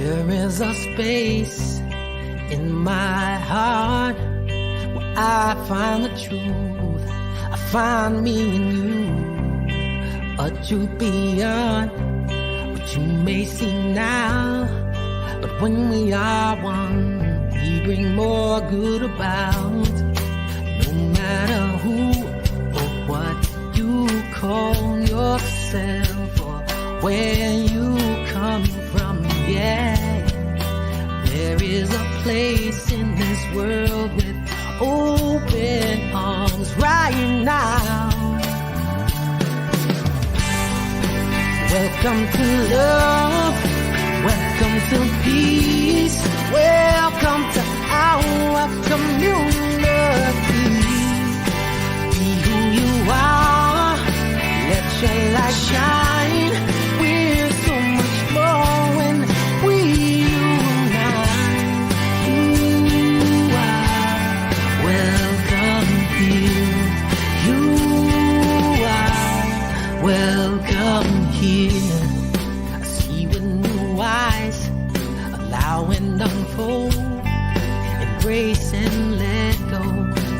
There is a space in my heart where I find the truth. I find me in you, a truth beyond what you may see now. But when we are one, we bring more good about. No matter who or what you call yourself or where you come from, yeah. There is a place in this world with open arms right now. Welcome to love, welcome to peace, welcome to our community. Be who you are, let your light shine. We're so much more when we unite. You are welcome here. You are welcome here. I see with new eyes, allow and unfold, embrace and let go,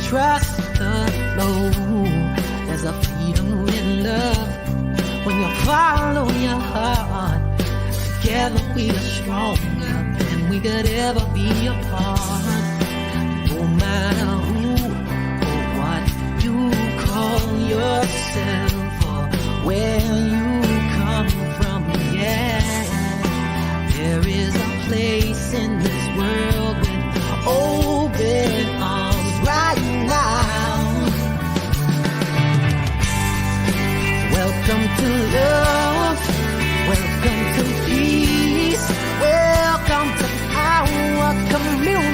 trust the flow. There's a freedom in love when you follow your heart. Together we are stronger than we could ever be apart. No matter who or what you call yourself or where you come from, yeah. There is a place in this world with open arms right now. Welcome to love, welcome to peace, welcome to our community.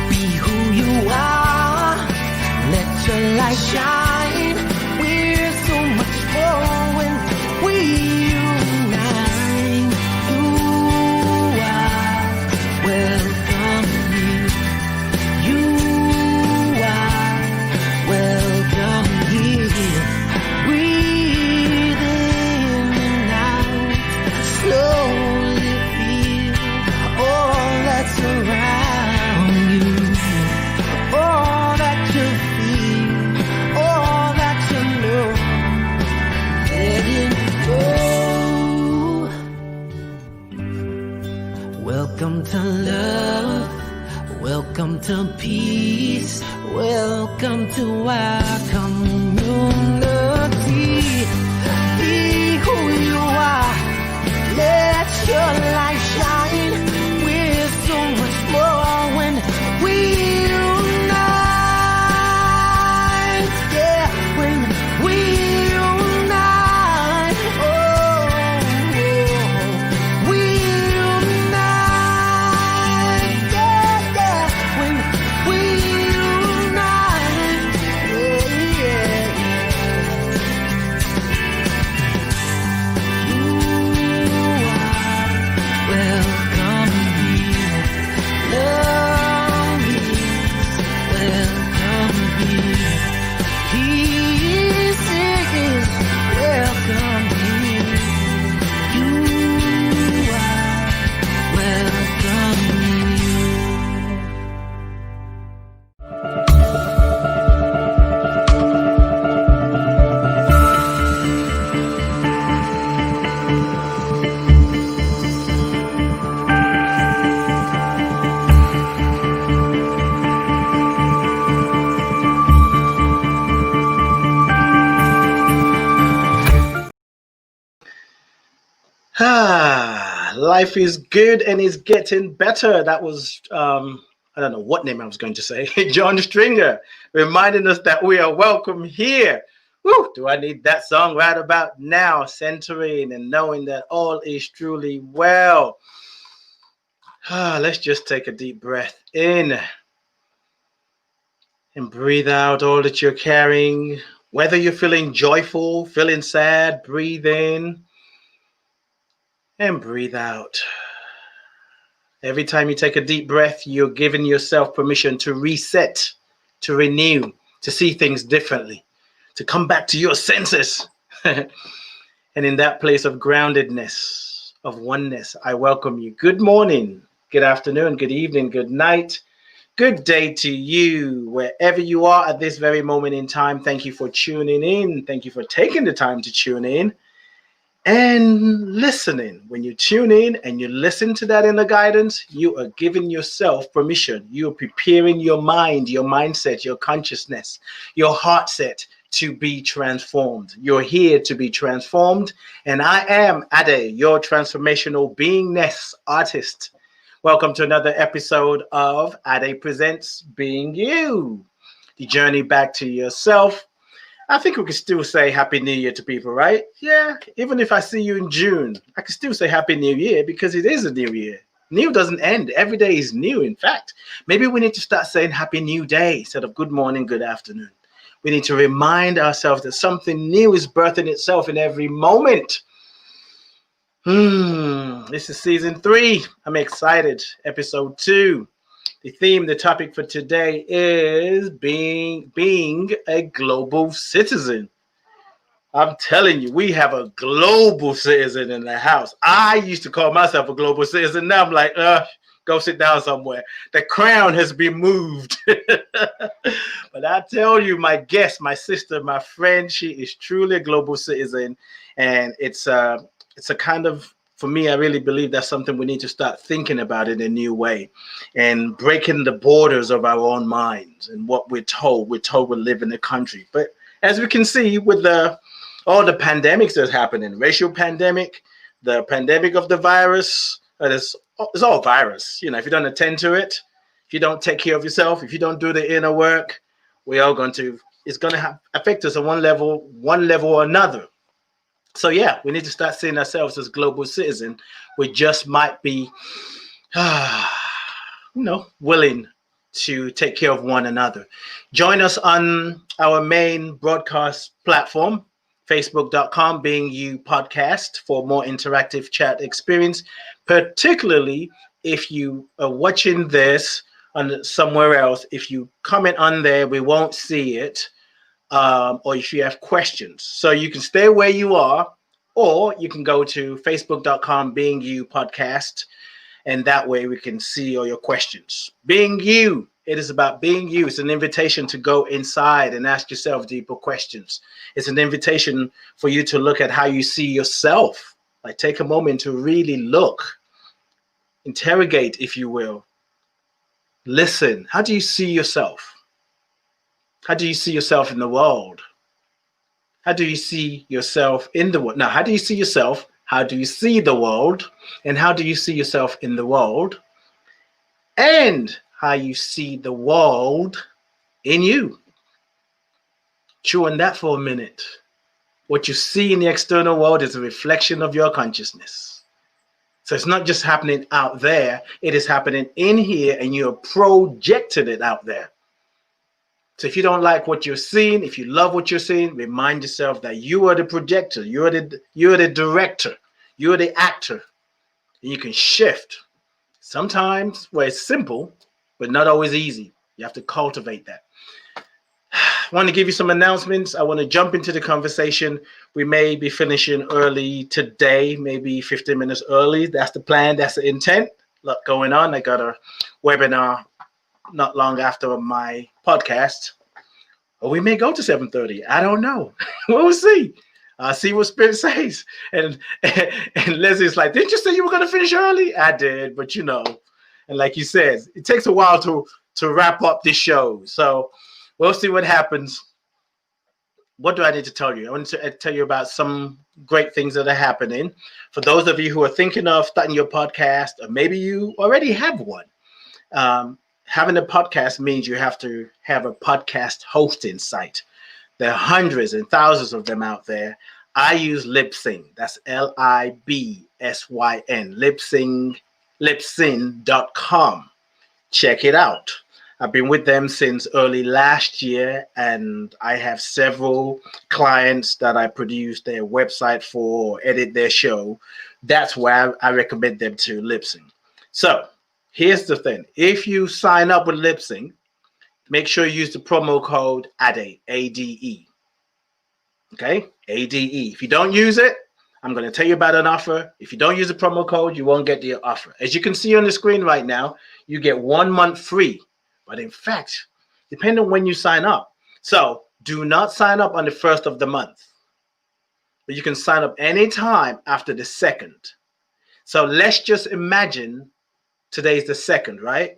Be who you are, let your light shine. We're so much more when we unite. You are welcome here. You are welcome here. Breathe in and out, slowly feel all that's around you, all that you feel, all that you know. Let it go. Welcome to love, welcome to peace, welcome to our community. Be who you are, let your light shine. We're so much more when we unite. Yeah, when we unite. Oh, we unite. Yeah, yeah, when we unite. Yeah, yeah, welcome here. Love is welcome here. Peace is welcome here. You are welcome here. Life is good and is getting better. That was, I don't know what name I was going to say. John Stringer, reminding us that we are welcome here. Woo, do I need that song right about now? Centering and knowing that all is truly well. Let's just take a deep breath in and breathe out all that you're carrying. Whether you're feeling joyful, feeling sad, breathe in and breathe out. Every time you take a deep breath, you're giving yourself permission to reset, to renew, to see things differently, to come back to your senses. And in that place of groundedness, of oneness, I welcome you. Good morning, good afternoon, good evening, good night, good day to you, wherever you are at this very moment in time. Thank you for tuning in. Thank you for taking the time to tune in and listening. When you tune in and you listen to that inner guidance, you are giving yourself permission. You are preparing your mind, your mindset, your consciousness, your heart set to be transformed. You're here to be transformed. And I am Ade, your transformational beingness artist. Welcome to another episode of Ade Presents Being You, the journey back to yourself. I think we can still say Happy New Year to people, right? Yeah, even if I see you in June, I can still say Happy New Year because it is a new year. New doesn't end. Every day is new, in fact. Maybe we need to start saying Happy New Day instead of good morning, good afternoon. We need to remind ourselves that something new is birthing itself in every moment. This is season 3. I'm excited. Episode 2. The theme, the topic for today is being a global citizen. I'm telling you, we have a global citizen in the house. I used to call myself a global citizen. Now I'm like, go sit down somewhere. The crown has been moved. But I tell you, my guest, my sister, my friend, she is truly a global citizen. And it's a kind of, for me, I really believe that's something we need to start thinking about in a new way and breaking the borders of our own minds and what we're told. We're told we live in a country. But as we can see with all the pandemics that's happening, racial pandemic, the pandemic of the virus, it's all virus. You know, if you don't attend to it, if you don't take care of yourself, if you don't do the inner work, it's going to affect us on one level or another. So yeah, we need to start seeing ourselves as global citizens. We just might be, willing to take care of one another. Join us on our main broadcast platform, facebook.com Being You Podcast, for more interactive chat experience, particularly if you are watching this on somewhere else. If you comment on there, we won't see it. Or if you have questions. So you can stay where you are, or you can go to facebook.com Being You Podcast, and that way we can see all your questions. Being you, it is about being you. It's an invitation to go inside and ask yourself deeper questions. It's an invitation for you to look at how you see yourself. Like, take a moment to really look, interrogate, if you will. Listen, how do you see yourself? How do you see yourself in the world? How do you see yourself in the world? Now, how do you see yourself? How do you see the world? And how do you see yourself in the world? And how you see the world in you. Chew on that for a minute. What you see in the external world is a reflection of your consciousness. So it's not just happening out there. It is happening in here, and you're projecting it out there. So if you don't like what you're seeing, if you love what you're seeing, remind yourself that you are the projector, you're the director, you're the actor, and you can shift. Sometimes where it's simple, but not always easy. You have to cultivate that. I want to give you some announcements. I want to jump into the conversation. We may be finishing early today, maybe 15 minutes early. That's the plan. That's the intent. A lot going on. I got a webinar not long after my podcast, or we may go to 7:30. I don't know. We'll see. See what Spirit says. And Leslie's like, didn't you say you were going to finish early? I did, but and like you said, it takes a while to wrap up this show. So we'll see what happens. What do I need to tell you? I want to tell you about some great things that are happening. For those of you who are thinking of starting your podcast, or maybe you already have one. Having a podcast means you have to have a podcast hosting site. There are hundreds and thousands of them out there. I use Libsyn. That's Libsyn, Libsyn.com. Check it out. I've been with them since early last year, and I have several clients that I produce their website for, edit their show. That's why I recommend them to Libsyn. So here's the thing. If you sign up with Libsyn, make sure you use the promo code ADE, A-D-E. Okay? ADE. If you don't use it, I'm going to tell you about an offer. If you don't use the promo code, you won't get the offer. As you can see on the screen right now, you get 1 month free. But in fact, depending on when you sign up. So do not sign up on the 1st of the month. But you can sign up anytime after the 2nd. So let's just imagine today's the 2nd, right?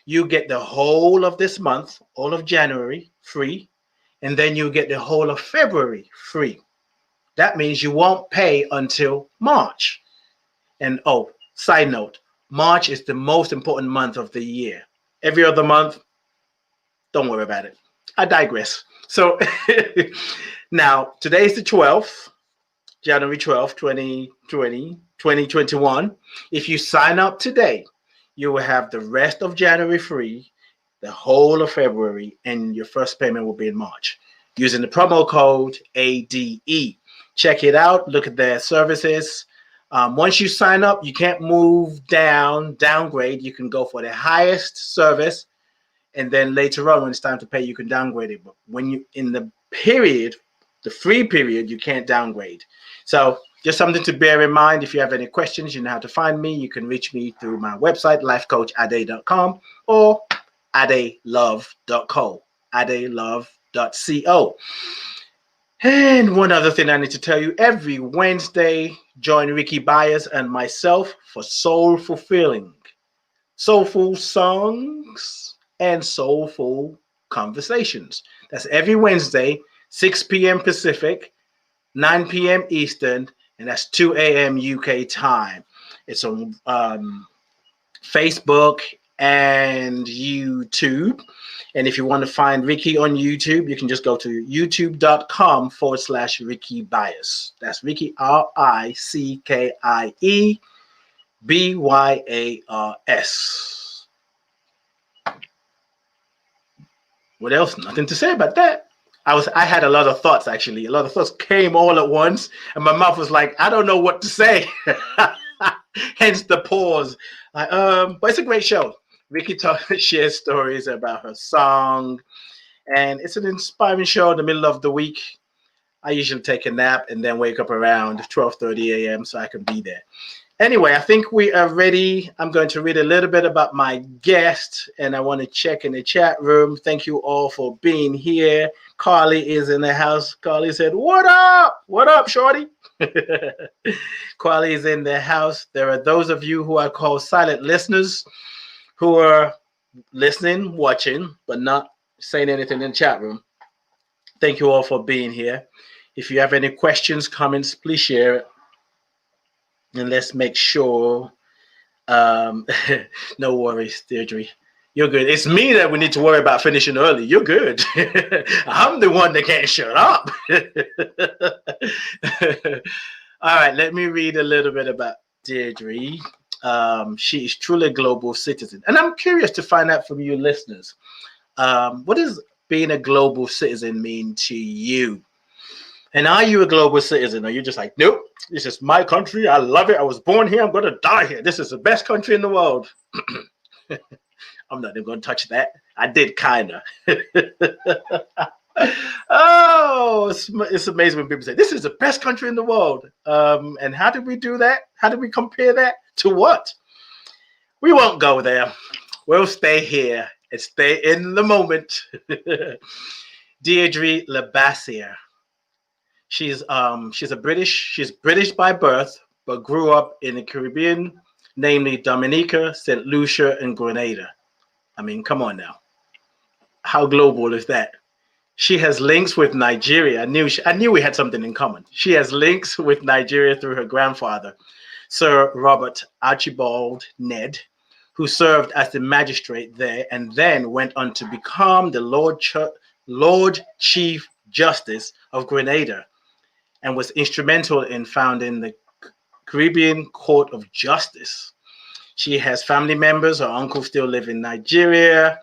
You get the whole of this month, all of January, free. And then you get the whole of February free. That means you won't pay until March. And oh, side note, March is the most important month of the year. Every other month, don't worry about it. I digress. So now, today's the 12th, January 12th, 2021. If you sign up today, you will have the rest of January free, the whole of February, and your first payment will be in March using the promo code ADE. Check it out. Look at their services. Once you sign up, you can't move downgrade. You can go for the highest service, and then later on, when it's time to pay, you can downgrade it. But when you in the period, the free period, you can't downgrade. So just something to bear in mind. If you have any questions, you know how to find me. You can reach me through my website, lifecoachade.com, or adelove.co, adelove.co. And one other thing I need to tell you, every Wednesday, join Ricky Byers and myself for soulful songs and soulful conversations. That's every Wednesday, 6 p.m. Pacific, 9 p.m. Eastern, and that's 2 a.m. UK time. It's on Facebook and YouTube. And if you want to find Ricky on YouTube, you can just go to youtube.com/Ricky Byers. That's Ricky, RICKIE BYARS. What else? Nothing to say about that. I had a lot of thoughts, actually. A lot of thoughts came all at once, and my mouth was like, I don't know what to say. Hence the pause. But it's a great show. Ricky shares stories about her song, and it's an inspiring show in the middle of the week. I usually take a nap and then wake up around 12:30 a.m. so I can be there. Anyway, I think we are ready. I'm going to read a little bit about my guest, and I want to check in the chat room. Thank you all for being here. Carly is in the house. Carly said, "What up? What up, shorty?" Carly is in the house. There are those of you who I call silent listeners, who are listening, watching, but not saying anything in the chat room. Thank you all for being here. If you have any questions, comments, please share it. And let's make sure. No worries, Deirdre. You're good. It's me that we need to worry about finishing early. You're good. I'm the one that can't shut up. All right, let me read a little bit about Deirdre. She is truly a global citizen. And I'm curious to find out from you listeners, what does being a global citizen mean to you? And are you a global citizen? Are you just like, nope, this is my country. I love it. I was born here. I'm going to die here. This is the best country in the world. I'm not even going to touch that. I did kind of. Oh, it's amazing when people say, this is the best country in the world. And how did we do that? How did we compare that to what? We won't go there. We'll stay here and stay in the moment. Dierdre LaBassiere. She's British by birth, but grew up in the Caribbean, namely Dominica, St. Lucia, and Grenada. I mean, come on now. How global is that? She has links with Nigeria. I knew we had something in common. She has links with Nigeria through her grandfather, Sir Robert Archibald Ned, who served as the magistrate there and then went on to become the Lord Chief Justice of Grenada, and was instrumental in founding the Caribbean Court of Justice. She has family members. Her uncle still live in Nigeria.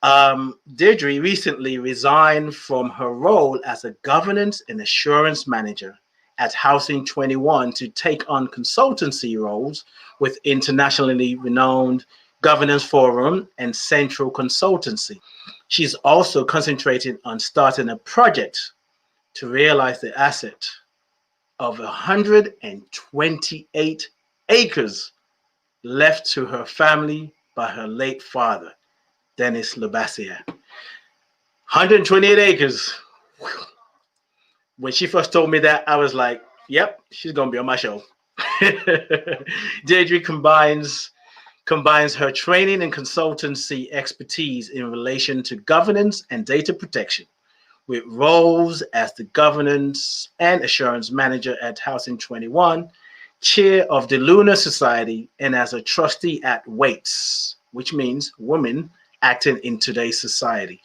Deirdre recently resigned from her role as a governance and assurance manager at Housing 21 to take on consultancy roles with internationally renowned Governance Forum and Central Consultancy. She's also concentrating on starting a project to realize the asset of 128 acres left to her family by her late father, Dennis LaBassiere. 128 acres. When she first told me that, I was like, yep, she's going to be on my show. Deirdre combines her training and consultancy expertise in relation to governance and data protection with roles as the governance and assurance manager at Housing 21, chair of the Lunar Society, and as a trustee at WAITS, which means Women Acting in Today's Society.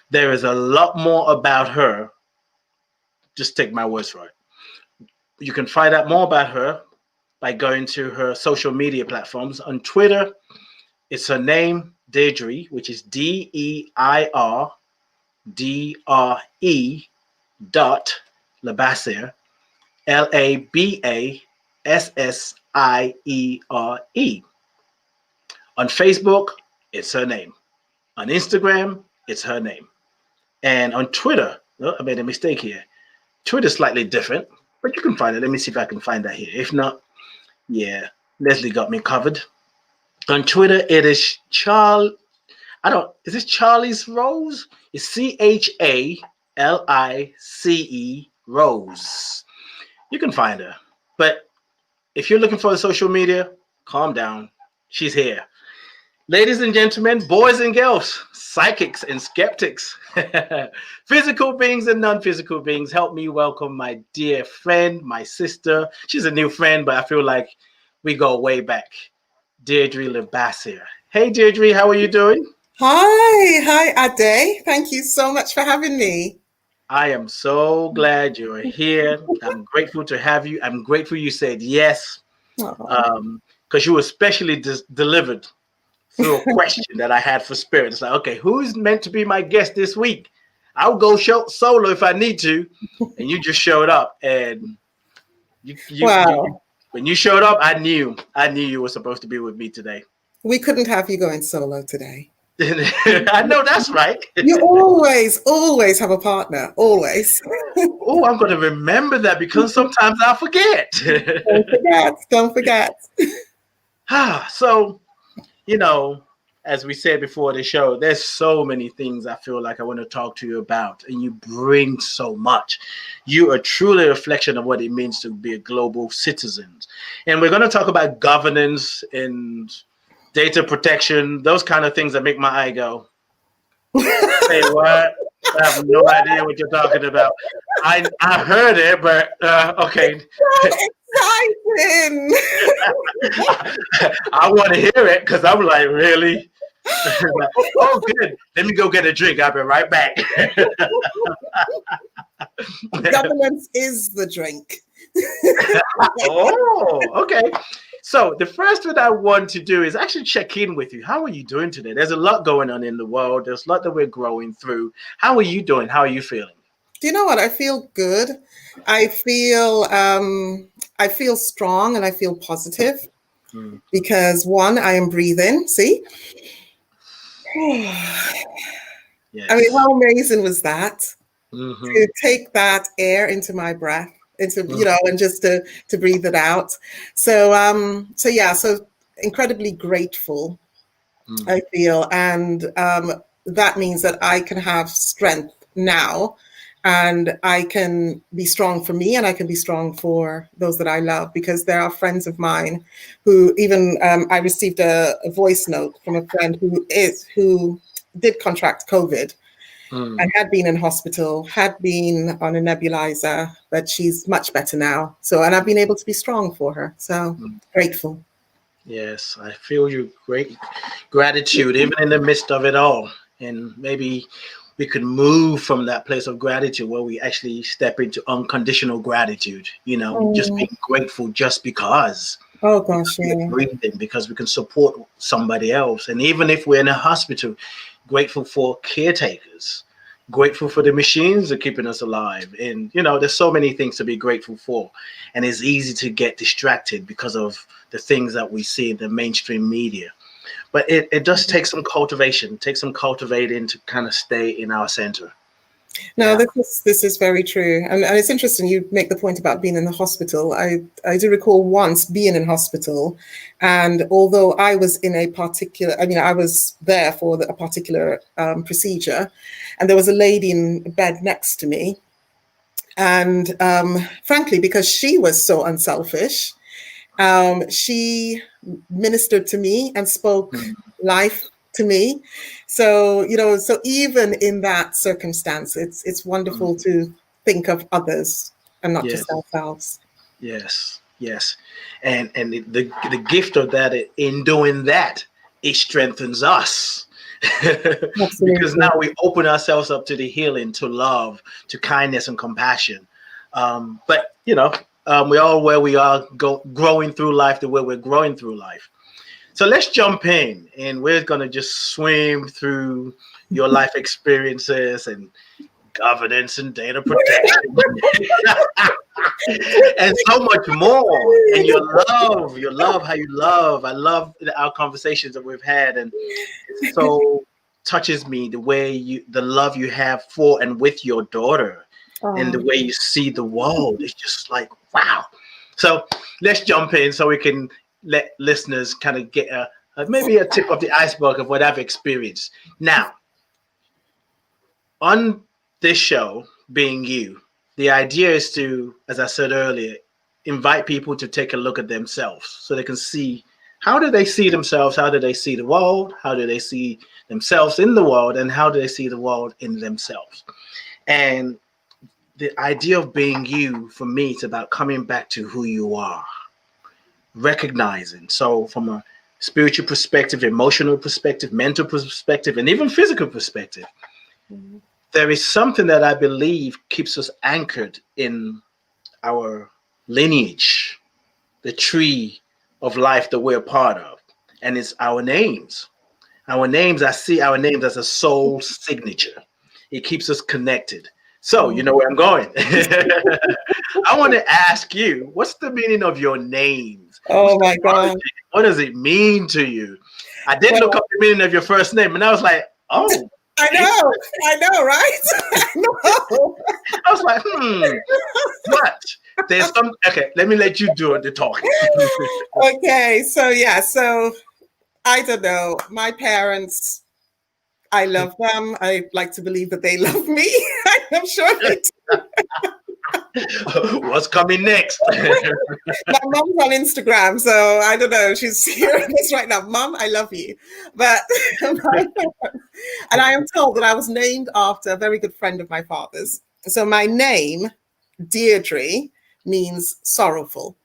There is a lot more about her. Just take my words for it. You can find out more about her by going to her social media platforms. On Twitter, it's her name, Dierdre, which is DEIRDRE dot LaBassiere, LABASSIERE. On Facebook, it's her name. On Instagram, it's her name. And on Twitter, oh, I made a mistake here. Twitter's slightly different, but you can find it. Let me see if I can find that here. If not, yeah, Leslie got me covered. On Twitter, it is is this Charlie's Rose? It's CHALICE Rose. You can find her. But if you're looking for the social media, calm down. She's here. Ladies and gentlemen, boys and girls, psychics and skeptics, physical beings and non-physical beings, help me welcome my dear friend, my sister. She's a new friend, but I feel like we go way back. Dierdre LaBassiere. Hey, Dierdre, how are you doing? Hi, Ade. Thank you so much for having me. I am so glad you're here. I'm grateful to have you. I'm grateful you said yes, because you were specially delivered through a question that I had for Spirit. It's like, okay, who's meant to be my guest this week? I'll go solo if I need to. And you just showed up, and when you showed up, I knew you were supposed to be with me today. We couldn't have you going solo today. I know that's right. You always have a partner, always. Oh, I'm going to remember that because sometimes I forget. Don't forget. So, as we said before the show, there's so many things I feel like I want to talk to you about, and you bring so much. You are truly a reflection of what it means to be a global citizen. And we're going to talk about governance and data protection, those kind of things that make my eye go, say what? I have no idea what you're talking about. I heard it, but okay. Exciting! I want to hear it because I'm like, really? Oh, good. Let me go get a drink. I'll be right back. Governance is the drink. Oh, okay. So the first thing I want to do is actually check in with you. How are you doing today? There's a lot going on in the world. There's a lot that we're growing through. How are you doing? How are you feeling? Do you know what? I feel good. I feel strong and I feel positive because one, I am breathing. See? Yes. I mean, how amazing was that? To take that air into my breath, and just to breathe it out. So incredibly grateful, I feel. And that means that I can have strength now, and I can be strong for me, and I can be strong for those that I love, because there are friends of mine who even, I received a voice note from a friend who did contract COVID. And had been in hospital, had been on a nebulizer, but she's much better now. And I've been able to be strong for her. So grateful. Yes, I feel you. Great gratitude, even in the midst of it all. And maybe we could move from that place of gratitude where we actually step into unconditional gratitude, just being grateful just because. Oh, gosh, yeah. Breathing, because we can support somebody else. And even if we're in a hospital, grateful for caretakers, grateful for the machines that are keeping us alive. And, there's so many things to be grateful for. And it's easy to get distracted because of the things that we see in the mainstream media. But it does take some cultivation, take some cultivating to kind of stay in our center. No, this is very true. And it's interesting you make the point about being in the hospital. I do recall once being in hospital, and although I was in a particular, I was there for a particular procedure, and there was a lady in bed next to me. And frankly, because she was so unselfish, she ministered to me and spoke life to me. So, so even in that circumstance, it's wonderful to think of others and not just ourselves. Yes, yes. And the gift of that, in doing that, it strengthens us. Because now we open ourselves up to the healing, to love, to kindness and compassion. But we're all where we are growing through life, the way we're growing through life. So let's jump in, and we're going to just swim through your life experiences and governance and data protection and so much more. And your love, how you love. I love our conversations that we've had, and it so touches me the love you have for and with your daughter, and the way you see the world. It's just like, wow. So let's jump in so we can let listeners kind of get maybe a tip of the iceberg of what I've experienced. Now, on this show, being you, the idea is to, as I said earlier, invite people to take a look at themselves so they can see, how do they see themselves? How do they see the world? How do they see themselves in the world? And how do they see the world in themselves? And the idea of being you, for me, it's about coming back to who you are, recognizing. So from a spiritual perspective, emotional perspective, mental perspective, and even physical perspective, there is something that I believe keeps us anchored in our lineage, the tree of life that we're part of, and it's our names. Our names, I see our names as a soul signature. It keeps us connected. So you know where I'm going. I want to ask you, what's the meaning of your names? Oh my God. What does it mean to you? I did look up the meaning of your first name, and I was like, oh. I know, right? I know. I was like, but there's some, okay, let me let you do the talking. Okay, so I don't know. My parents, I love them. I like to believe that they love me. I'm sure they do. What's coming next? My mom's on Instagram, so I don't know. She's hearing this right now. Mom, I love you. But and I am told that I was named after a very good friend of my father's. So my name, Deirdre, means sorrowful.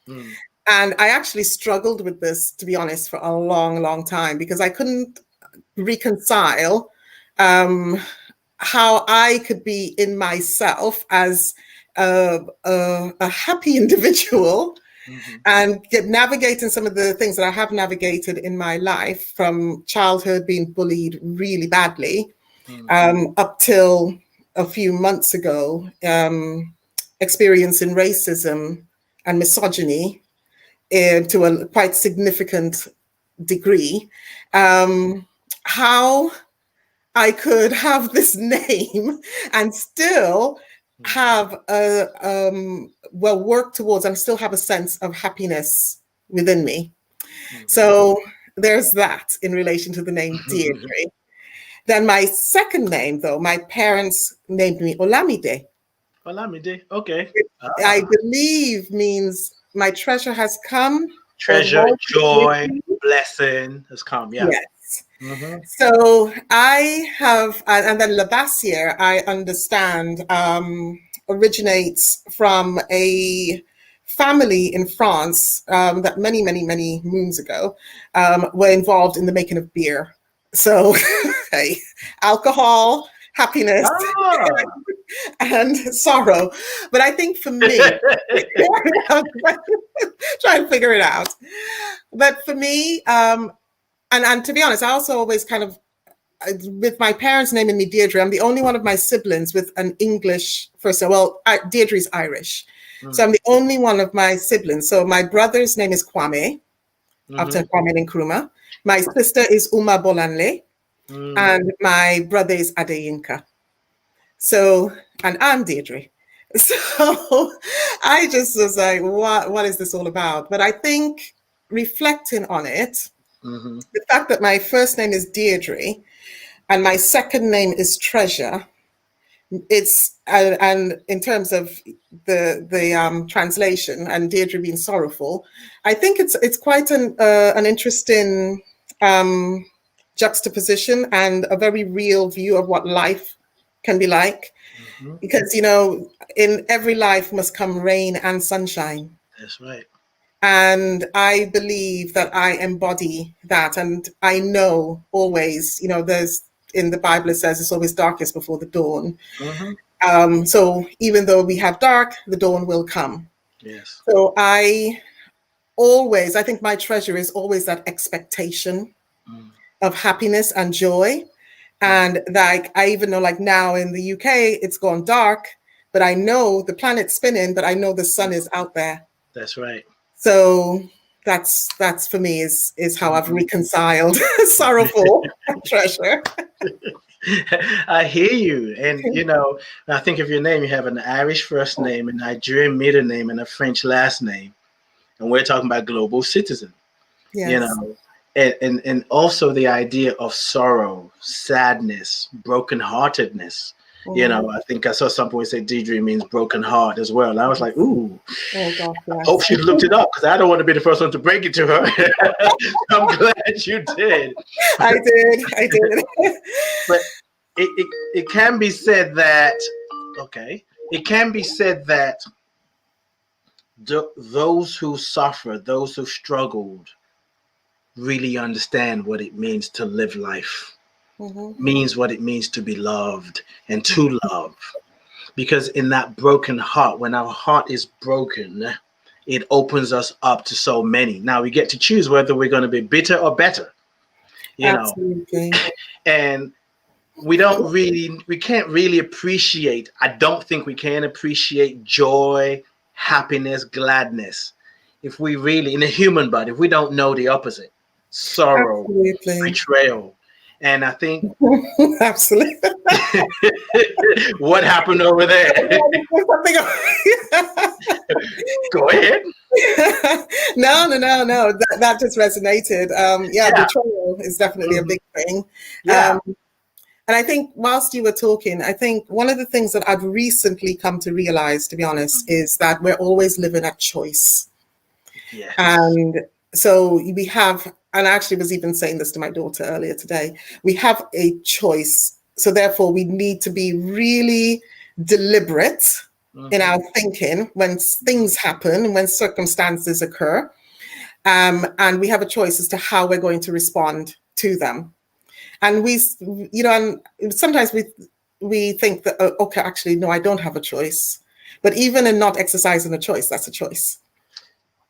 And I actually struggled with this, to be honest, for a long, long time, because I couldn't reconcile how I could be in myself as a happy individual and navigating some of the things that I have navigated in my life, from childhood, being bullied really badly, up till a few months ago, experiencing racism and misogyny to a quite significant degree. How I could have this name and still have work towards and still have a sense of happiness within me. So there's that in relation to the name Dierdre. Then my second name, though, my parents named me Olamide. Olamide, okay. I believe means my treasure has come. Treasure, joy, blessing has come. Yeah. Yes. So I have, and then LaBassiere, I understand, originates from a family in France that many, many, many moons ago were involved in the making of beer. So alcohol, happiness, and sorrow. But I think for me, try and figure it out. But for me, and to be honest, I also always kind of, with my parents naming me Deirdre, I'm the only one of my siblings with an English first name. Well, Deirdre's Irish. So I'm the only one of my siblings. So my brother's name is Kwame, after Kwame Nkrumah. My sister is Uma Bolanle, and my brother is Adeyinka. So, and I'm Deirdre. So I just was like, what is this all about? But I think reflecting on it, the fact that my first name is Deirdre and my second name is Treasure, it's and in terms of the translation and Deirdre being sorrowful, I think it's quite an interesting juxtaposition and a very real view of what life can be like. Because, in every life must come rain and sunshine. That's right. And I believe that I embody that. And I know always, there's in the Bible, it says it's always darkest before the dawn. So even though we have dark, the dawn will come. Yes. So I think my treasure is always that expectation of happiness and joy. And like, I even know, like now in the UK, it's gone dark, but I know the planet's spinning, but I know the sun is out there. That's right. So that's for me is how I've reconciled sorrowful treasure. I hear you. And, I think of your name, you have an Irish first name, a Nigerian middle name, and a French last name. And we're talking about global citizen, Yes. And also the idea of sorrow, sadness, brokenheartedness. I think I saw something where it said Deirdre means broken heart as well. And I was like, ooh, oh, God, yes. I hope she looked it up because I don't want to be the first one to break it to her. I'm glad you did. I did. But it can be said that, those who suffer, those who struggled, really understand what it means to live life, means what it means to be loved and to love. Because in that broken heart, when our heart is broken, it opens us up to so many. Now we get to choose whether we're going to be bitter or better, Absolutely. And we can't really appreciate, I don't think we can appreciate joy, happiness, gladness, if we really, in a human body, if we don't know the opposite. Sorrow, Absolutely. betrayal. And I think absolutely. What happened over there? Go ahead. No. That just resonated. Betrayal is definitely a big thing. Yeah. And I think whilst you were talking, I think one of the things that I've recently come to realize, to be honest, is that we're always living at choice. Yes. And so we have, and I actually was even saying this to my daughter earlier today, we have a choice. So therefore we need to be really deliberate in our thinking when things happen, when circumstances occur. And we have a choice as to how we're going to respond to them. And we, and sometimes we think that, okay, actually, no, I don't have a choice. But even in not exercising a choice, that's a choice.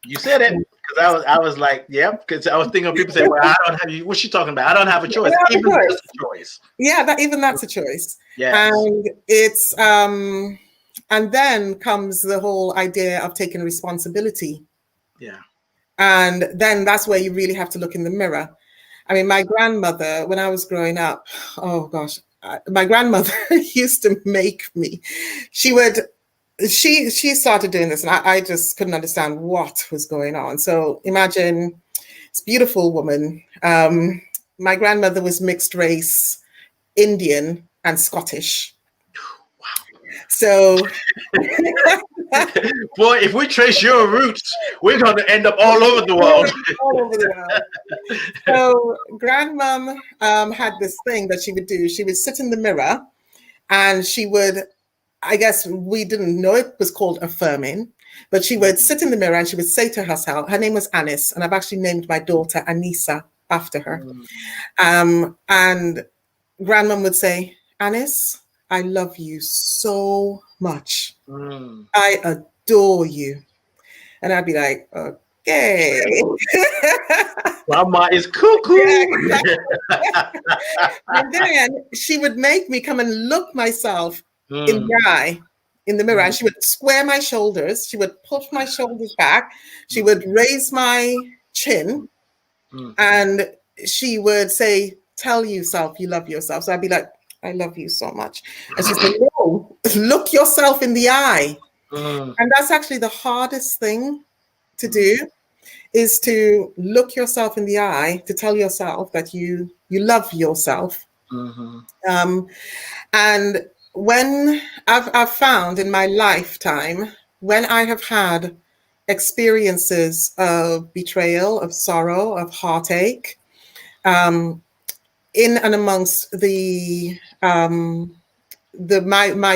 You said it, because I was like, yep, because I was thinking of people saying, well, I don't have, what's she talking about? I don't have a choice. Even that's a choice. Yeah, that's a choice. Yes. And it's, and then comes the whole idea of taking responsibility. Yeah. And then that's where you really have to look in the mirror. I mean, my grandmother, when I was growing up, oh gosh, my grandmother used to make me, she started doing this and I just couldn't understand what was going on. So imagine this beautiful woman. My grandmother was mixed race, Indian and Scottish. So, boy, if we trace your roots, we're going to end up all over the world. All over the world. So, grandmom had this thing that she would do. She would sit in the mirror, and she would, I guess we didn't know it was called affirming, but she would sit in the mirror and she would say to herself, her name was Anis, and I've actually named my daughter Anissa after her. And grandmom would say, Anis, I love you so much. I adore you. And I'd be like, okay. Mama is cuckoo. Yeah, exactly. And then she would make me come and look myself in the eye, in the mirror. And she would square my shoulders. She would push my shoulders back. She would raise my chin. And she would say, tell yourself you love yourself. So I'd be like, I love you so much. And she said, no, look yourself in the eye. And that's actually the hardest thing to do, is to look yourself in the eye, to tell yourself that you love yourself. And when I've found in my lifetime, when I have had experiences of betrayal, of sorrow, of heartache, in and amongst my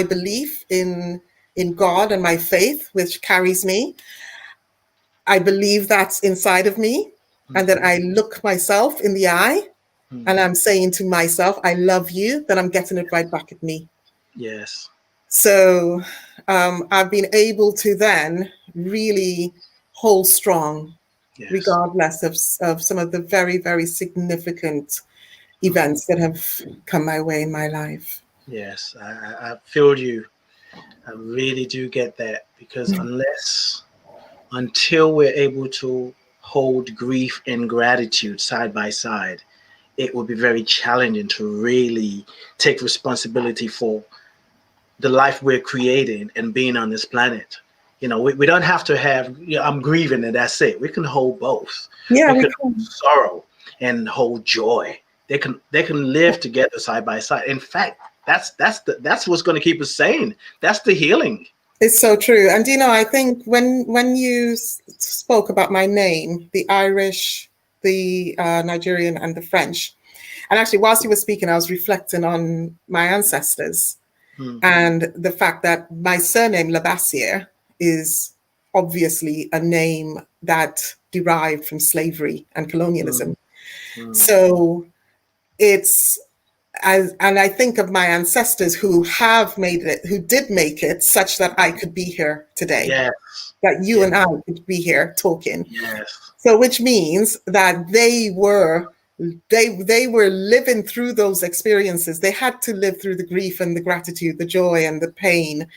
belief in God and my faith, which carries me, I believe that's inside of me, and that I look myself in the eye, and I'm saying to myself, I love you, then I'm getting it right back at me. Yes. So I've been able to then really hold strong, Yes. regardless of some of the very, very significant events that have come my way in my life. Yes, I feel you. I really do get that, because until we're able to hold grief and gratitude side by side, it will be very challenging to really take responsibility for the life we're creating and being on this planet. You know, we don't have to have, I'm grieving and that's it. We can hold both. Yeah, we can hold sorrow and hold joy. They can live together side by side. In fact, that's what's going to keep us sane. That's the healing. It's so true. And I think when you spoke about my name, the Irish, the Nigerian, and the French, and actually whilst you were speaking, I was reflecting on my ancestors and the fact that my surname LaBassiere is obviously a name that derived from slavery and colonialism. So it's, and I think of my ancestors who have made it, who did make it such that I could be here today. Yes. That you and I could be here talking. Yes. So which means that they were living through those experiences. They had to live through the grief and the gratitude, the joy and the pain,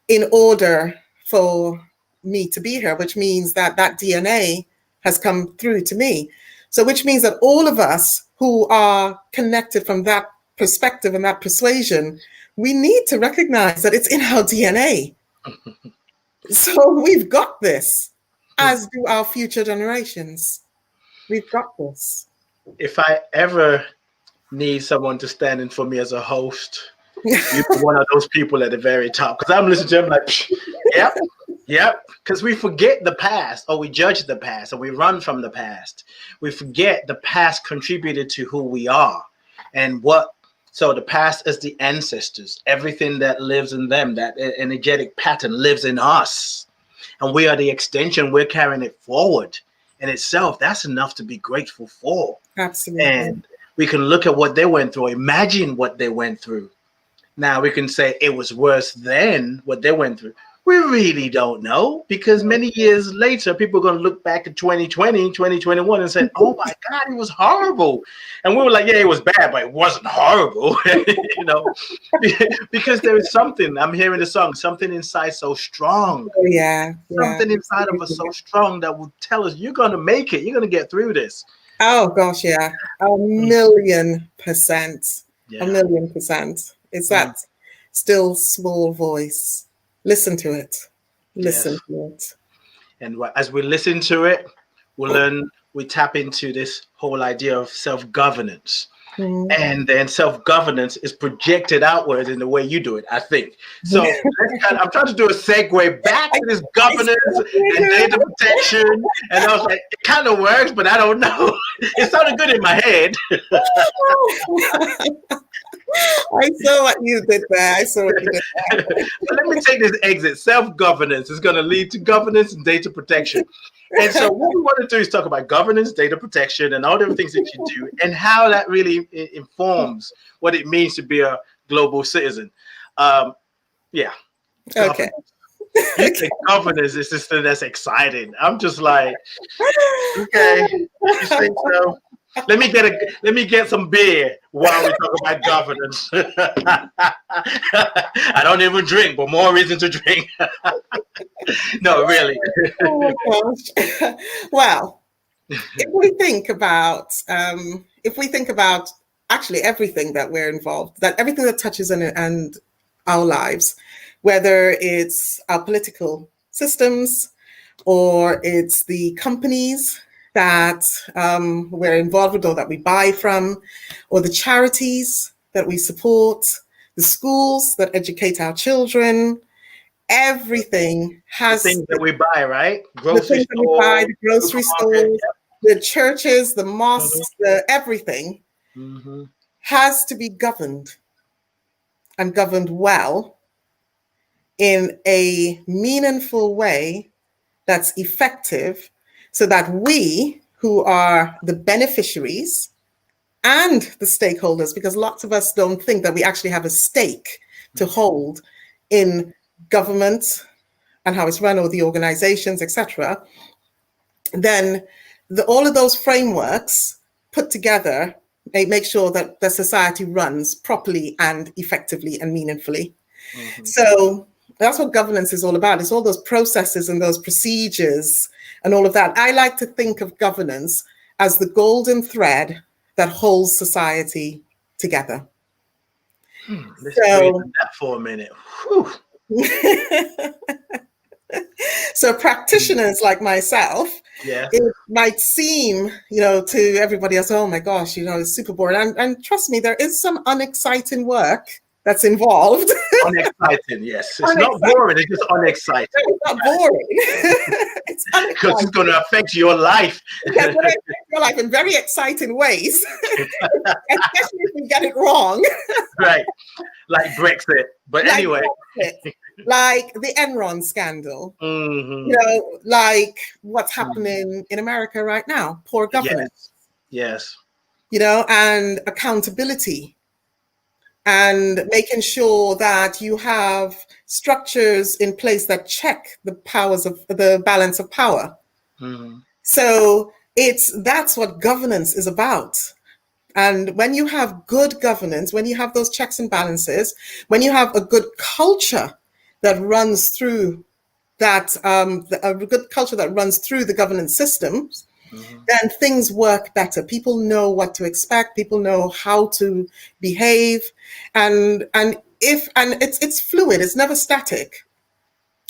in order for me to be here, which means that DNA has come through to me. So which means that all of us who are connected from that perspective and that persuasion, we need to recognize that it's in our DNA. So we've got this, as do our future generations. We've got this. If I ever need someone to stand in for me as a host, you're one of those people at the very top. Because I'm listening to them like, yep. Because we forget the past, or we judge the past, or we run from the past. We forget the past contributed to who we are. And so the past is the ancestors. Everything that lives in them, that energetic pattern lives in us. And we are the extension. We're carrying it forward. In itself, that's enough to be grateful for. Absolutely. And we can look at what they went through, imagine what they went through. Now we can say it was worse than what they went through. We really don't know, because many years later, people are going to look back at 2020, 2021 and say, oh my God, it was horrible. And we were like, yeah, it was bad, but it wasn't horrible, because there is something, I'm hearing the song, something inside so strong. Oh, yeah. Something inside of us so strong that will tell us, you're going to make it. You're going to get through this. Oh gosh, yeah. 1,000,000%. Yeah. 1,000,000%. It's that still small voice. Listen to it. Listen to it. And as we listen to it, we tap into this whole idea of self-governance. And then self-governance is projected outward in the way you do it, I think. So I'm trying to do a segue back to this governance and data protection. And I was like, it kind of works, but I don't know. It sounded good in my head. I saw what you did there. But let me take this exit. Self-governance is going to lead to governance and data protection. And so what we want to do is talk about governance, data protection, and all the things that you do, and how that really informs what it means to be a global citizen. Okay. You think governance is this thing that's exciting. I'm just like, okay, you think so? Let me get some beer while we talk about governance. I don't even drink, but more reason to drink. No, really. Oh my gosh. Well, if we think about actually everything that we're involved, that everything that touches and our lives, whether it's our political systems or it's the companies that we're involved with or that we buy from, or the charities that we support, the schools that educate our children, everything has the things that we buy, right? the Grocery things that we buy, store, the grocery supermarket. stores, the churches, the mosques, the everything Mm-hmm. has to be governed and governed well in a meaningful way that's effective so that we who are the beneficiaries and the stakeholders, because lots of us don't think that we actually have a stake to hold in government and how it's run or the organizations, etc., then all of those frameworks put together make sure that the society runs properly and effectively and meaningfully. Mm-hmm. So that's what governance is all about. It's all those processes and those procedures and all of that. I like to think of governance as the golden thread that holds society together. Let's breathe on that for a minute. So practitioners like myself, yeah, it might seem, to everybody else, oh my gosh, it's super boring. And trust me, there is some unexciting work that's involved. Unexciting, yes. It's not boring, it's just unexciting. It's not boring. It's unexciting. Because it's going to affect your life. It's going to affect your life in very exciting ways, especially if you get it wrong. Right, like Brexit. But like anyway. Brexit. Like the Enron scandal, mm-hmm. Like what's happening in America right now, poor governance. Yes. And accountability and making sure that you have structures in place that check the balance of power. Mm-hmm. So that's what governance is about. And when you have good governance, when you have those checks and balances, when you have a good culture that runs through that, a good culture that runs through the governance systems, mm-hmm. then things work better. People know what to expect. People know how to behave, and it's fluid. It's never static,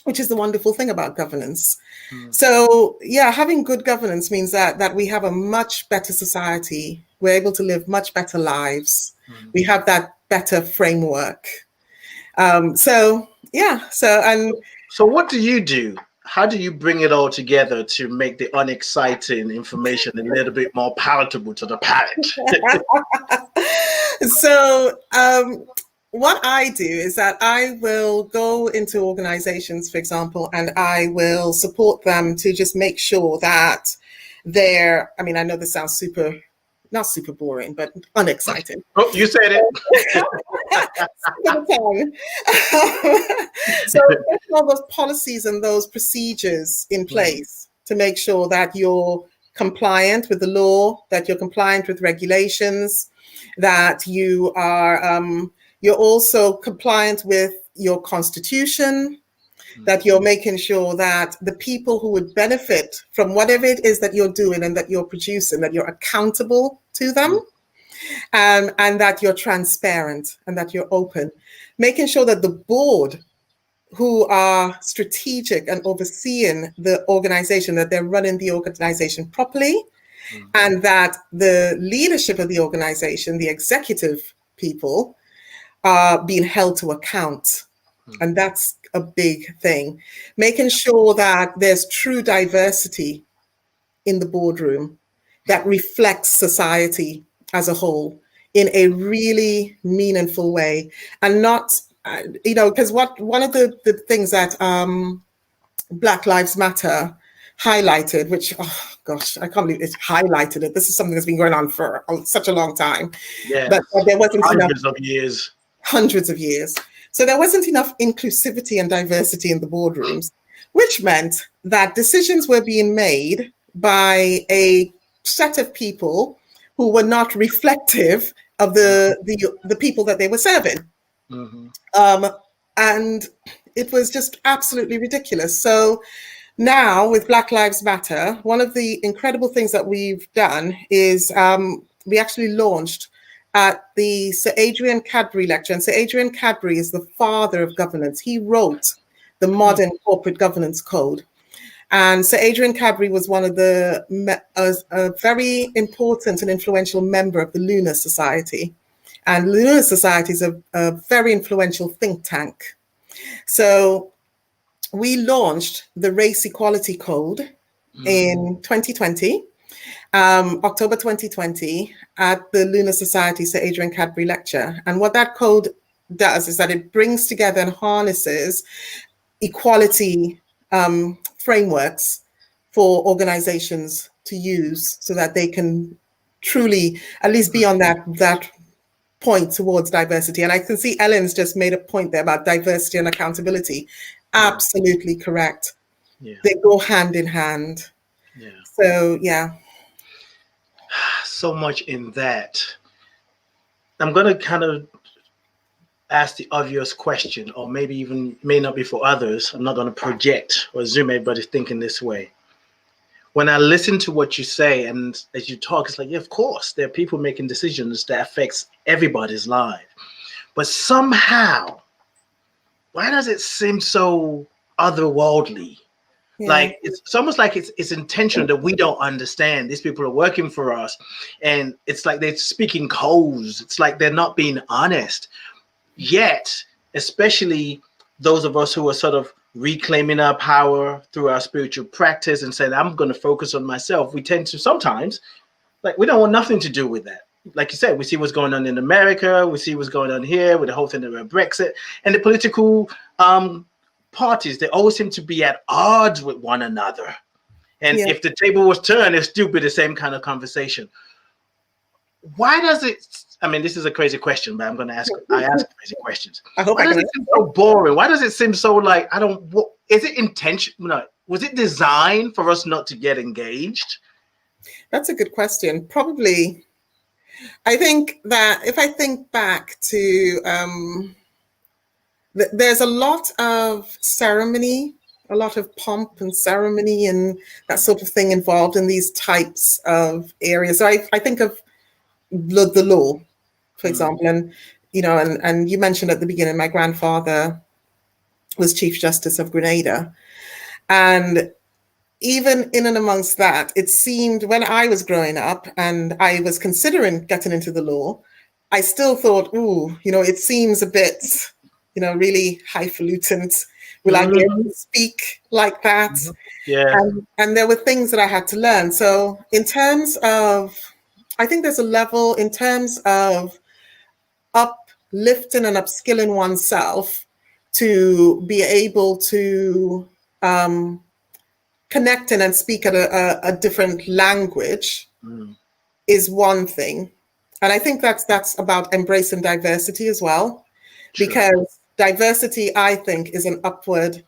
which is the wonderful thing about governance. Mm-hmm. So having good governance means that we have a much better society. We're able to live much better lives. Mm-hmm. We have that better framework. So what do you do? How do you bring it all together to make the unexciting information a little bit more palatable to the palate? So what I do is that I will go into organizations, for example, and I will support them to just make sure that I know this sounds not super boring, but unexciting. Oh, you said it. So all those policies and those procedures in place to make sure that you're compliant with the law, that you're compliant with regulations, that you are you're also compliant with your constitution, that you're making sure that the people who would benefit from whatever it is that you're doing and that you're producing, that you're accountable to them, and that you're transparent and that you're open. Making sure that the board, who are strategic and overseeing the organization, that they're running the organization properly, and that the leadership of the organization, the executive people, are being held to account. And that's a big thing. Making sure that there's true diversity in the boardroom that reflects society as a whole in a really meaningful way. And not, because one of the things that Black Lives Matter highlighted, which, oh gosh, I can't believe it's highlighted it. This is something that's been going on for such a long time. Yeah, but there wasn't hundreds of years. Hundreds of years. So there wasn't enough inclusivity and diversity in the boardrooms, which meant that decisions were being made by a set of people who were not reflective of the people that they were serving. Mm-hmm. And it was just absolutely ridiculous. So now with Black Lives Matter, one of the incredible things that we've done is we actually launched at the Sir Adrian Cadbury lecture. And Sir Adrian Cadbury is the father of governance. He wrote the modern corporate governance code. And Sir Adrian Cadbury was one of a very important and influential member of the Lunar Society. And the Lunar Society is a very influential think tank. So we launched the Race Equality Code in 2020, October 2020, at the Lunar Society Sir Adrian Cadbury lecture. And what that code does is that it brings together and harnesses equality frameworks for organizations to use so that they can truly at least be on that point towards diversity. And I can see Ellen's just made a point there about diversity and accountability. Absolutely correct. Yeah. They go hand in hand. Yeah. So, yeah. So much in that. I'm going to kind of ask the obvious question, or maybe even may not be for others. I'm not going to project or assume everybody's thinking this way. When I listen to what you say and as you talk, it's like, yeah, of course, there are people making decisions that affects everybody's life. But somehow, why does it seem so otherworldly? Yeah. Like it's almost like it's intentional that we don't understand. These people are working for us, and it's like they're speaking codes. It's like they're not being honest. Yet, especially those of us who are sort of reclaiming our power through our spiritual practice and saying, I'm going to focus on myself, we tend to sometimes, like, we don't want nothing to do with that. Like you said, we see what's going on in America. We see what's going on here with the whole thing about Brexit and the political parties. They always seem to be at odds with one another. And if the table was turned, it still be the same kind of conversation. Why does it? I mean, this is a crazy question, but I'm going to ask. I ask crazy questions. Why does it seem so boring? Why does it seem so like I don't? What, is it intentional? No, was it designed for us not to get engaged? That's a good question. Probably. I think that if I think back to, there's a lot of ceremony, a lot of pomp and ceremony and that sort of thing involved in these types of areas. So I think of the law, for example, and and you mentioned at the beginning, my grandfather was Chief Justice of Grenada, and even in and amongst that, it seemed when I was growing up and I was considering getting into the law, I still thought, it seems a bit, really highfalutin. Will I be able to speak like that? Yeah. And there were things that I had to learn. So in terms of, I think there's a level in terms of uplifting and upskilling oneself to be able to connecting and speak at a different language is one thing. And I think that's about embracing diversity as well, because diversity, I think, is an upward,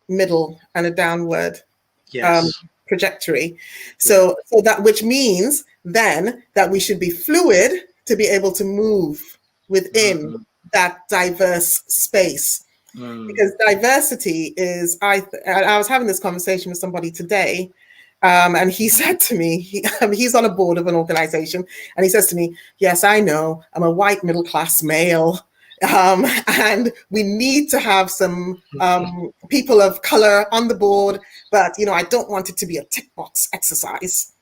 middle, and a downward trajectory. So that, which means then that we should be fluid to be able to move within that diverse space. Because diversity is, I was having this conversation with somebody today, and he said to me, he's on a board of an organization, and he says to me, yes, I know, I'm a white middle-class male, and we need to have some people of color on the board, but, I don't want it to be a tick box exercise.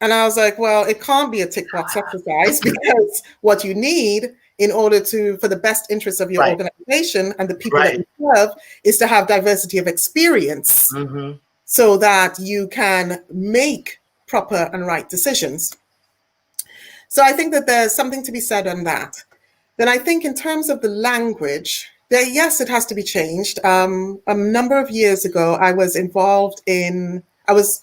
And I was like, well, it can't be a tick box exercise, because what you need in order for the best interests of your organization and the people that you serve is to have diversity of experience so that you can make proper and right decisions. So I think that there's something to be said on that. Then I think in terms of the language, yes, it has to be changed. A number of years ago, I was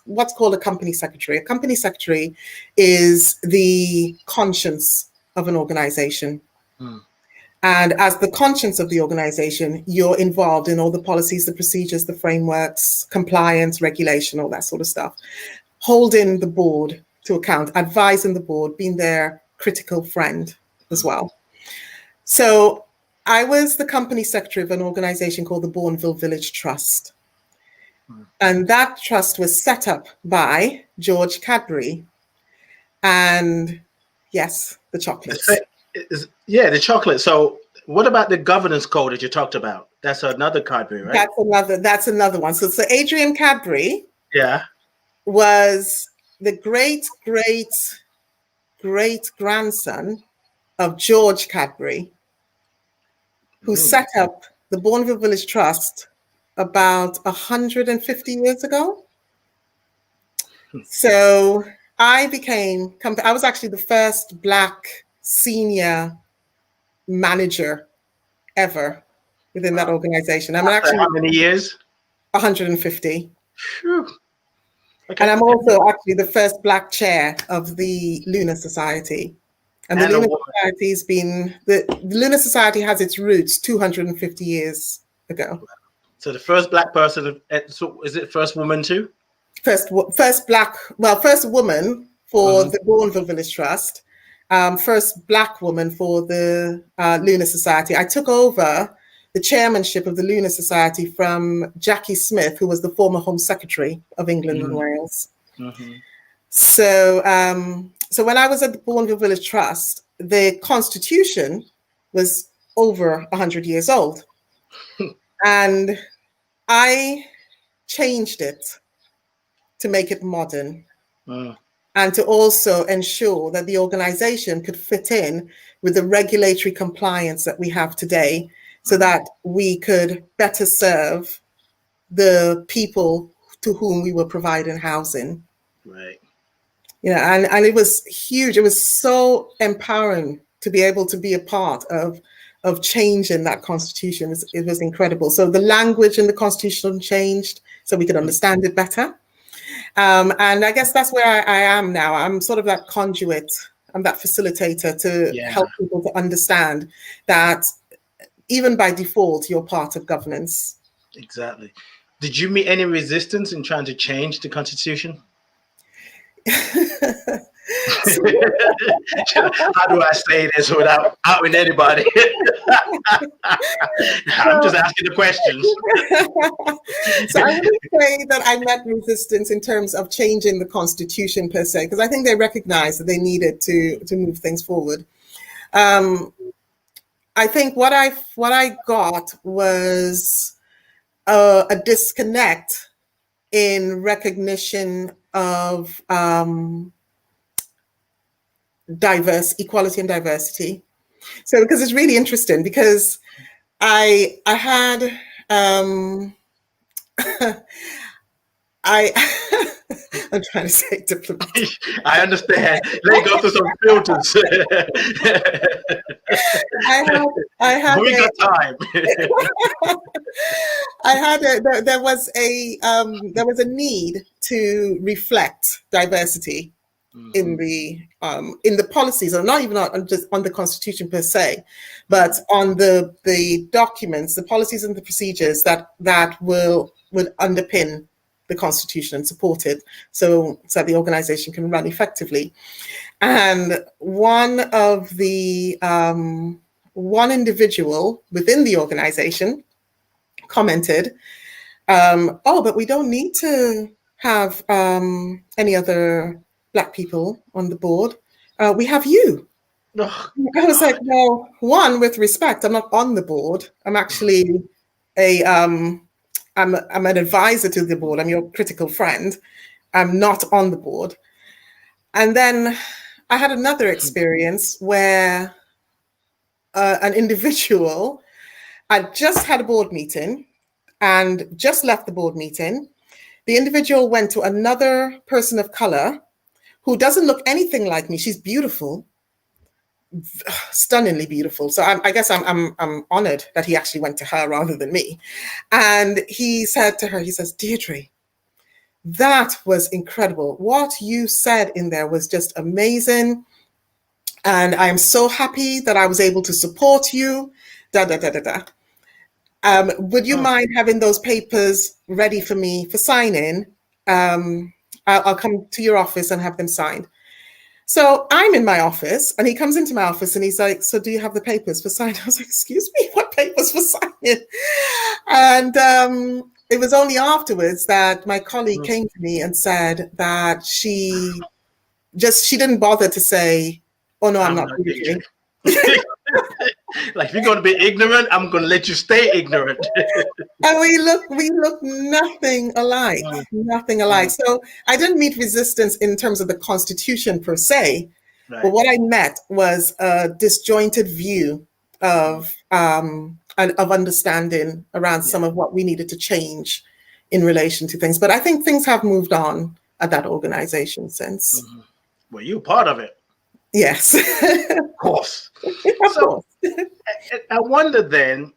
what's called a company secretary. A company secretary is the conscience of an organization. And as the conscience of the organization, you're involved in all the policies, the procedures, the frameworks, compliance, regulation, all that sort of stuff. Holding the board to account, advising the board, being their critical friend as well. So I was the company secretary of an organization called the Bourneville Village Trust. And that trust was set up by George Cadbury. And yes, the chocolates. Yeah, the chocolate. So what about the governance code that you talked about? That's another Cadbury, right? That's another one. So Adrian Cadbury Yeah. was the great grandson of George Cadbury, who set up the Bourneville Village Trust about 150 years ago. So I was actually the first Black senior manager ever within that organization. I'm After actually how many years? 150. Whew. Okay. And I'm also actually the first Black chair of the Lunar Society. And the Lunar Society has its roots 250 years ago. So the first Black person, so is it first woman too? First woman for the Bourneville Village Trust, first Black woman for the Lunar Society. I took over the chairmanship of the Lunar Society from Jackie Smith, who was the former Home Secretary of England and Wales. So when I was at the Bourneville Village Trust, the constitution was over 100 years old. And I changed it to make it modern and to also ensure that the organization could fit in with the regulatory compliance that we have today, so that we could better serve the people to whom we were providing housing. Right. Yeah, and it was huge. It was so empowering to be able to be a part of changing that constitution. It was incredible. So the language in the constitution changed so we could understand it better. And I guess that's where I am now. I'm sort of that conduit. I'm that facilitator to help people to understand that even by default, you're part of governance. Exactly. Did you meet any resistance in trying to change the constitution? How do I say this without outing anybody? I'm just asking the questions. So I wouldn't say that I met resistance in terms of changing the constitution per se, because I think they recognized that they needed to move things forward. I think what I got was a disconnect in recognition of equality and diversity. So because it's really interesting, because I had I'm trying to say diplomatic. I understand. Let go through some filters. I had we got time. there was a need to reflect diversity in the policies, or not even just on the constitution per se, but on the documents, the policies and the procedures that would underpin the constitution and support it, so the organization can run effectively. And one individual within the organization commented, but we don't need to have any other Black people on the board. We have you. I was like, well, one, with respect, I'm not on the board. I'm actually I'm an advisor to the board. I'm your critical friend. I'm not on the board. And then I had another experience where an individual had just had a board meeting and just left the board meeting. The individual went to another person of color who doesn't look anything like me. She's beautiful, stunningly beautiful. So I guess I'm honored that he actually went to her rather than me. And he said to her, he says, "Deirdre, that was incredible. What you said in there was just amazing. And I'm so happy that I was able to support you. Would you mind having those papers ready for me for signing? I'll come to your office and have them signed." So I'm in my office and he comes into my office and he's like, "So do you have the papers for signing?" I was like, "Excuse me, what papers for signing?" And it was only afterwards that my colleague came to me and said that she didn't bother to say, "Oh no, I'm not Deirdre." Like, if you're going to be ignorant, I'm going to let you stay ignorant. And we look nothing alike, nothing alike. So I didn't meet resistance in terms of the Constitution per se, but Right. what I met was a disjointed view of of understanding around some of what we needed to change in relation to things. But I think things have moved on at that organization since. Well, you're part of it. Yes. Of course. Of course. I wonder then,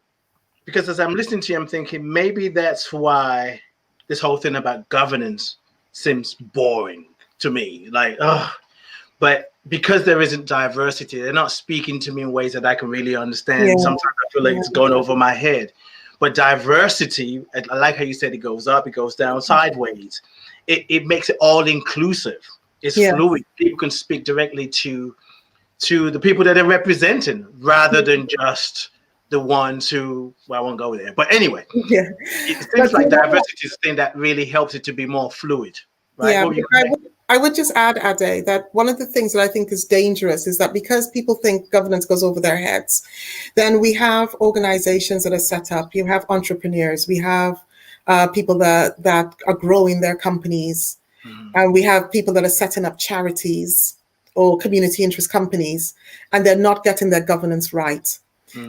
because as I'm listening to you, I'm thinking maybe that's why this whole thing about governance seems boring to me. Like, but because there isn't diversity, they're not speaking to me in ways that I can really understand. Yeah. Sometimes I feel like it's going over my head. But diversity, I like how you said it goes up, it goes down, sideways. It makes it all inclusive. It's fluid. People can speak directly to the people that they're representing rather than just the ones who, well, I won't go there. But anyway, it seems like diversity is a thing that really helps it to be more fluid. Right? Yeah, I would just add, Ade, that one of the things that I think is dangerous is that because people think governance goes over their heads, then we have organizations that are set up. You have entrepreneurs. We have people that are growing their companies. And we have people that are setting up charities or community interest companies, and they're not getting their governance right.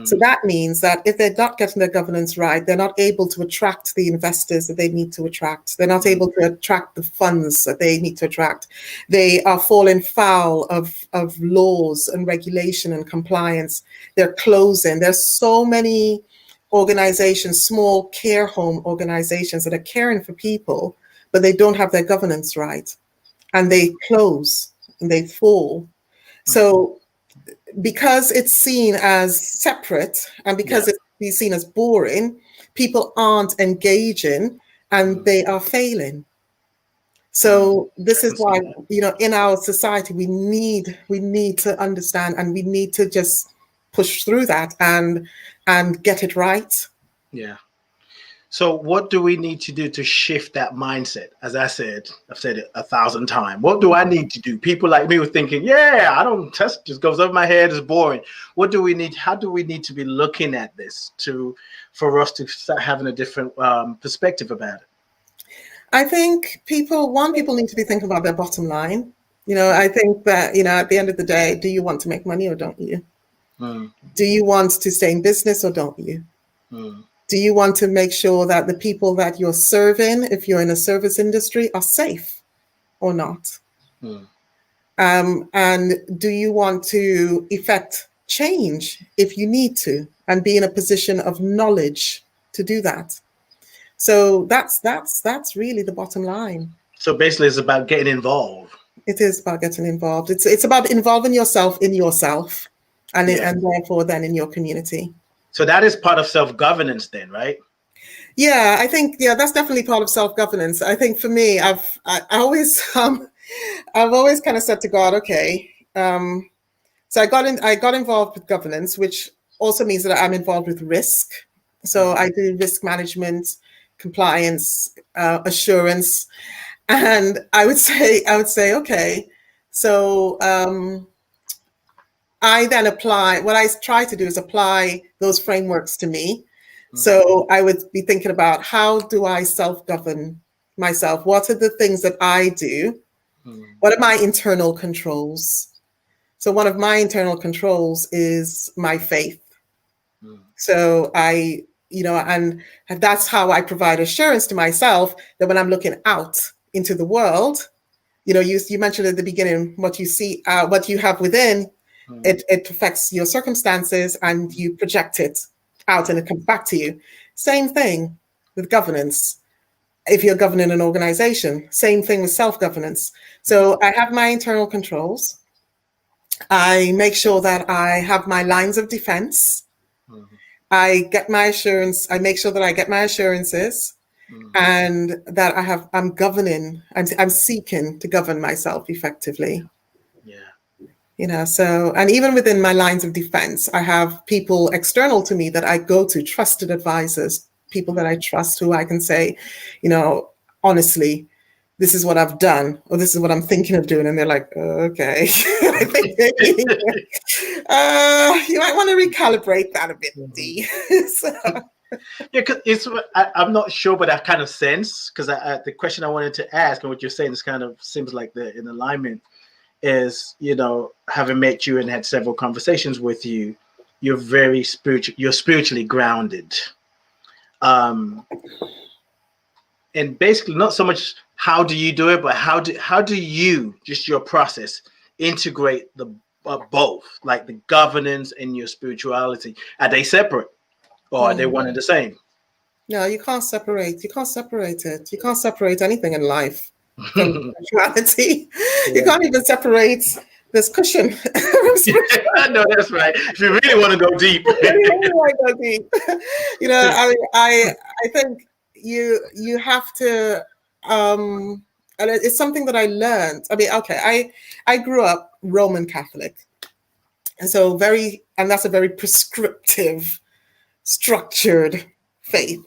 So that means that if they're not getting their governance right, they're not able to attract the investors that they need to attract. They're not able to attract the funds that they need to attract. They are falling foul of laws and regulation and compliance. They're closing. There's so many organizations, small care home organizations that are caring for people, but they don't have their governance right. And they close and they fall. So because it's seen as separate and because it's seen as boring, people aren't engaging and they are failing. So this is why, in our society, we need to understand and we need to just push through that and get it right. Yeah. So what do we need to do to shift that mindset? As I've said it 1,000 times. What do I need to do? People like me were thinking, I don't test, just goes over my head, it's boring. What do we need? How do we need to be looking at this for us to start having a different perspective about it? I think people need to be thinking about their bottom line. I think that, at the end of the day, do you want to make money or don't you? Do you want to stay in business or don't you? Do you want to make sure that the people that you're serving, if you're in a service industry, are safe or not? And do you want to effect change if you need to and be in a position of knowledge to do that? So that's really the bottom line. So basically it's about getting involved. It is about getting involved. It's about involving yourself in yourself and therefore then in your community. So that is part of self-governance then, right? Yeah, I think, that's definitely part of self-governance. I think for me, I've always kind of said to God, okay, so I got involved with governance, which also means that I'm involved with risk. So I do risk management, compliance, assurance. And I would say, okay, so I then apply, what I try to do is apply those frameworks to me. So I would be thinking about, how do I self-govern myself? What are the things that I do? What are my internal controls? So one of my internal controls is my faith. So and that's how I provide assurance to myself that when I'm looking out into the world, you mentioned at the beginning, what you see, what you have within, it affects your circumstances and you project it out and it comes back to you. Same thing with governance. If you're governing an organization, same thing with self-governance. So I have my internal controls. I make sure that I have my lines of defense. I get my assurance. I make sure that I get my assurances and that I'm governing. I'm seeking to govern myself effectively. So, and even within my lines of defense, I have people external to me that I go to, trusted advisors, people that I trust, who I can say, honestly, this is what I've done, or this is what I'm thinking of doing. And they're like, okay, I think maybe, you might want to recalibrate that a bit, Dee. So. Yeah, because I'm not sure, but that kind of sense, because the question I wanted to ask and what you're saying is kind of seems like they're in alignment, is, you know, having met you and had several conversations with you, you're very spiritual, you're spiritually grounded. And basically not so much how do you do it, but how do you, just your process, integrate the both, like the governance and your spirituality? Are they separate, or are they one and the same? No, you can't separate. You can't separate it. You can't separate anything in life from spirituality. Yeah. You can't even separate this cushion from spirituality. Yeah, no, that's right. If you really want to go deep. You know, I think you have to, and it's something that I learned. I mean, okay, I grew up Roman Catholic, and so that's a very prescriptive, structured faith.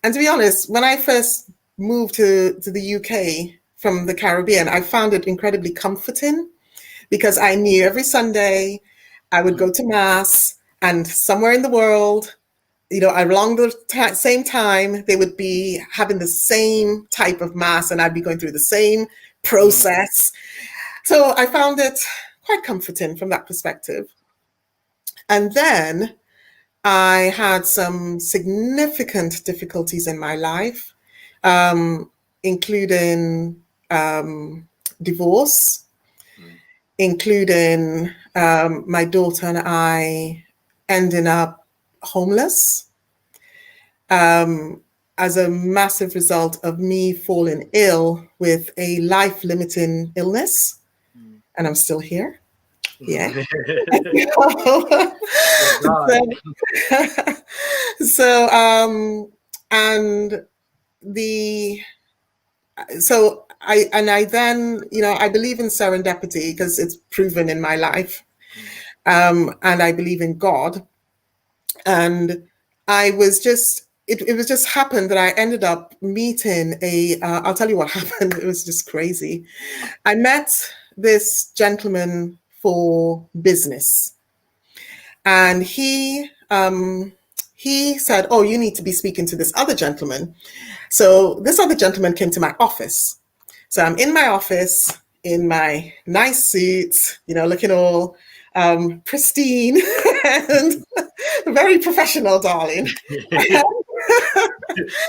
And to be honest, when I first moved to the UK from the Caribbean, I found it incredibly comforting, because I knew every Sunday I would go to Mass, and somewhere in the world, you know, along the same time, they would be having the same type of Mass, and I'd be going through the same process. So I found it quite comforting from that perspective. And then I had some significant difficulties in my life, including divorce, including my daughter and I ending up homeless, as a massive result of me falling ill with a life-limiting illness. And I'm still here. Yeah. I then, you know, I believe in serendipity because it's proven in my life. And I believe in God. And I was just, it was just happened that I ended up meeting I'll tell you what happened. It was just crazy. I met this gentleman for business. And he said, oh, you need to be speaking to this other gentleman. So this other gentleman came to my office. So I'm in my office in my nice suit, you know, looking all pristine and very professional, darling.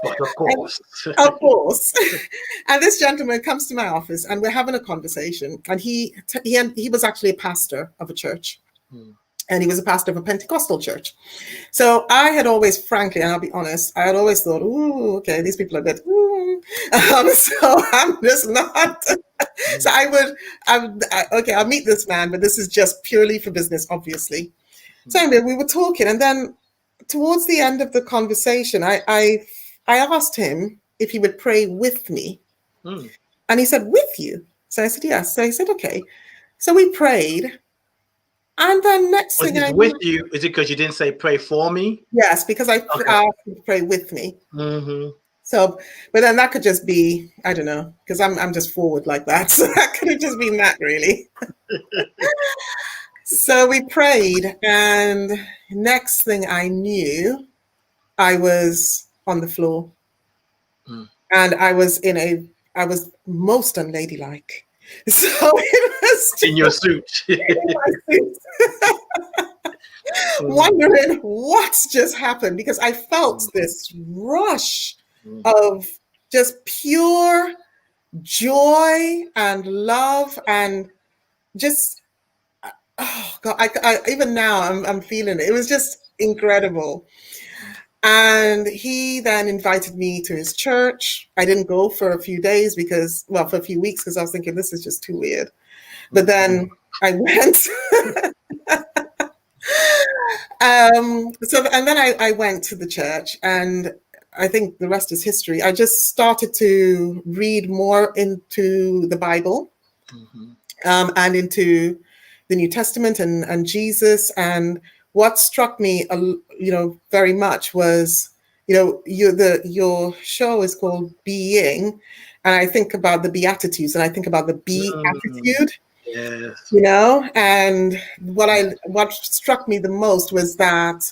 But of course. Of course. And this gentleman comes to my office and we're having a conversation. And he was actually a pastor of a church. And he was a pastor of a Pentecostal church. So I had always, frankly, and I'll be honest, I had always thought, ooh, okay, these people are good. So I'm just not. So I'll meet this man, but this is just purely for business, obviously. So anyway, we were talking, and then towards the end of the conversation, I asked him if he would pray with me. And he said, with you? So I said, yes. So he said, okay. So we prayed. And then next thing I with you, is it because you didn't say pray for me? Yes, because I asked him to pray with me. So, but then that could just be, I don't know, because I'm just forward like that. So that could have just been that, really. So we prayed, and next thing I knew, I was on the floor. And I was most unladylike. So it was in your suit. In my suit. Wondering what just happened, because I felt this rush of just pure joy and love, and just, oh God, I even now I'm feeling it. It was just incredible. And he then invited me to his church. I didn't go for a few days for a few weeks, because I was thinking this is just too weird. But then I went. And then I went to the church, and I think the rest is history. I just started to read more into the Bible, and into the New Testament and Jesus. And what struck me, very much was, your show is called Being, and I think about the Beatitudes, and I think about the be attitude. Yes. And what struck me the most was that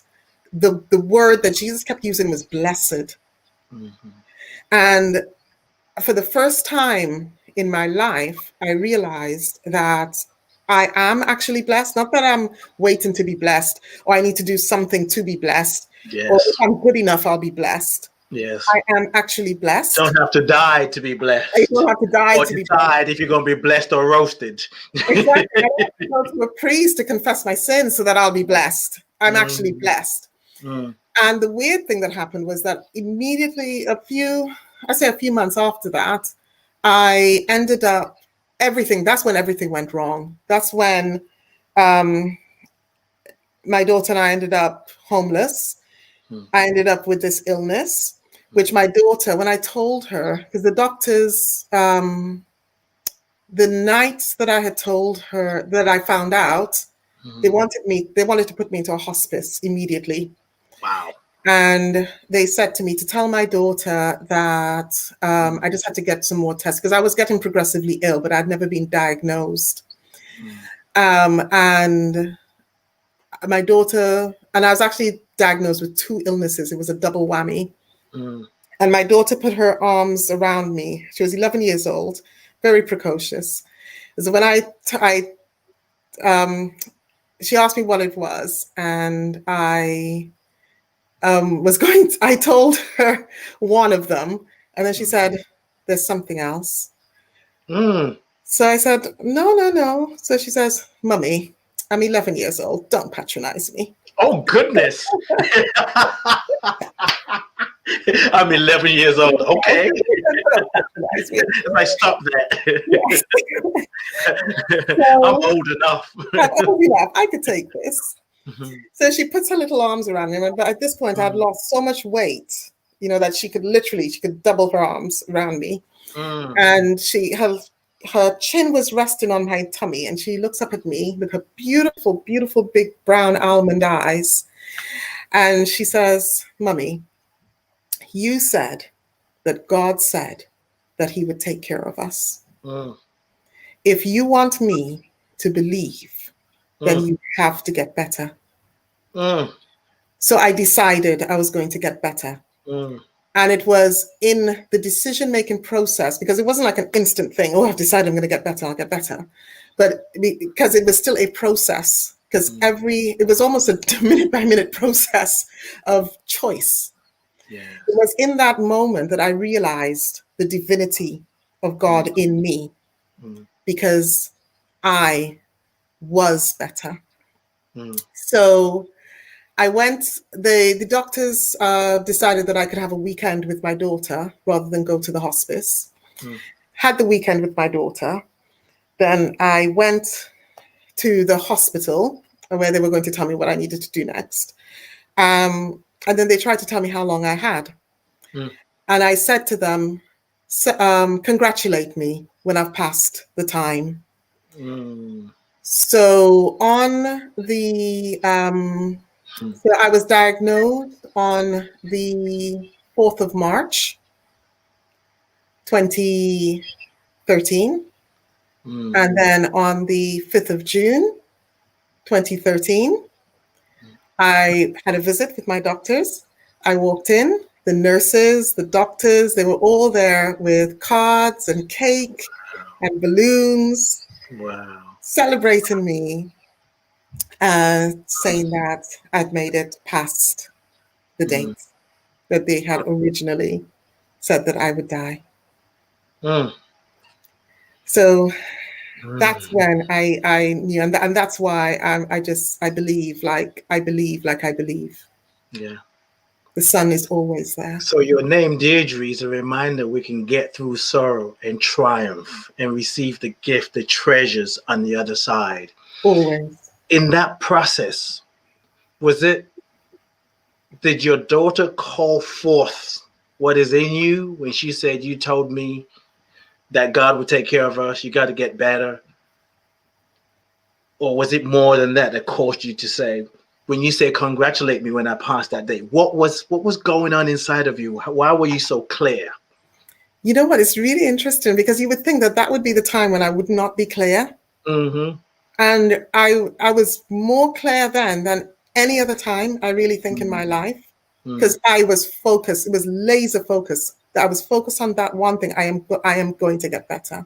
the word that Jesus kept using was blessed. And for the first time in my life, I realized that I am actually blessed. Not that I'm waiting to be blessed, or I need to do something to be blessed, or Yes. if I'm good enough, I'll be blessed. Yes. I am actually blessed. Don't have to die to be blessed. I don't have to die or to be blessed. decide if you're going to be blessed or roasted. Exactly. I don't have to go to a priest to confess my sins so that I'll be blessed. I'm actually blessed. And the weird thing that happened was that immediately a few months after that, I ended up that's when everything went wrong. That's when my daughter and I ended up homeless. I ended up with this illness, which my daughter, when I told her, because the doctors, the night that I had told her that I found out, they wanted to put me into a hospice immediately. Wow. And they said to me to tell my daughter that I just had to get some more tests because I was getting progressively ill, but I'd never been diagnosed. And my daughter, and I was actually diagnosed with 2 illnesses. It was a double whammy. And my daughter put her arms around me. She was 11 years old, very precocious. So when she asked me what it was, and I told her one of them, and then she said, "There's something else." So I said, No. So she says, "Mummy, I'm 11 years old. Don't patronize me." Oh, goodness. I'm 11 years old. Okay. I stop that. I'm old enough. I'm old enough. I could take this. So she puts her little arms around me. But at this point, I'd lost so much weight, that she could double her arms around me. And her chin was resting on my tummy. And she looks up at me with her beautiful, beautiful, big brown almond eyes. And she says, "Mummy, you said that God said that he would take care of us. If you want me to believe, then you have to get better." So I decided I was going to get better. And it was in the decision-making process, because it wasn't like an instant thing. "Oh, I've decided I'm going to get better, I'll get better." But because it was still a process, because it was almost a minute-by-minute process of choice. Yeah. It was in that moment that I realized the divinity of God in me, because I was better. So I went, the doctors decided that I could have a weekend with my daughter rather than go to the hospice. Had the weekend with my daughter. Then I went to the hospital where they were going to tell me what I needed to do next. And then they tried to tell me how long I had. And I said to them, "Congratulate me when I've passed the time." So on the, so I was diagnosed on the 4th of March, 2013. And then on the 5th of June, 2013, I had a visit with my doctors. I walked in, the nurses, the doctors, they were all there with cards and cake and balloons. Wow. Celebrating me, saying that I'd made it past the date that they had originally said that I would die. So that's when I knew, and that's why I believe like I believe. Yeah. The sun is always there. So your name, Deirdre, is a reminder we can get through sorrow and triumph and receive the gift, the treasures on the other side. Always. In that process, did your daughter call forth what is in you when she said, "You told me that God would take care of us, you got to get better"? Or was it more than that caused you to say, when you say congratulate me when I passed that day, what was going on inside of you? Why were you so clear? You know what? It's really interesting because you would think that that would be the time when I would not be clear. Mm-hmm. And I was more clear then than any other time, I really think, in my life, because I was focused. It was laser focused. I was focused on that one thing. I am going to get better.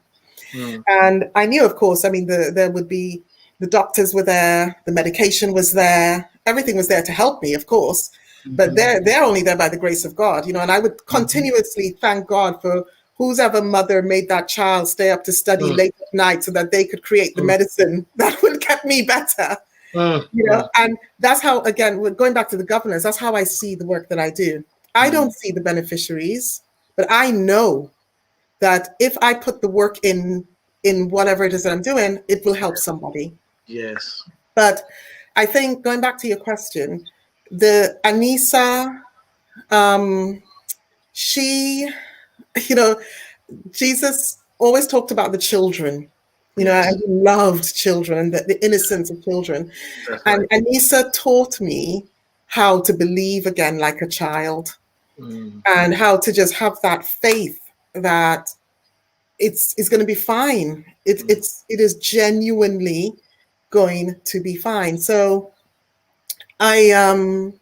And I knew, of course, I mean, there would be, the doctors were there, the medication was there, everything was there to help me, of course. But they're only there by the grace of God, you know, and I would continuously thank God for whose ever mother made that child stay up to study late at night so that they could create the medicine that would get me better. You know, and that's how, again, we're going back to the governance, that's how I see the work that I do. I don't see the beneficiaries, but I know that if I put the work in whatever it is that I'm doing, it will help somebody. Yes. But I think, going back to your question, the Anissa, she, you know, Jesus always talked about the children, you know, and he loved children, the innocence of children. And Anissa taught me how to believe again like a child, and how to just have that faith that it's going to be fine. It is genuinely going to be fine. So and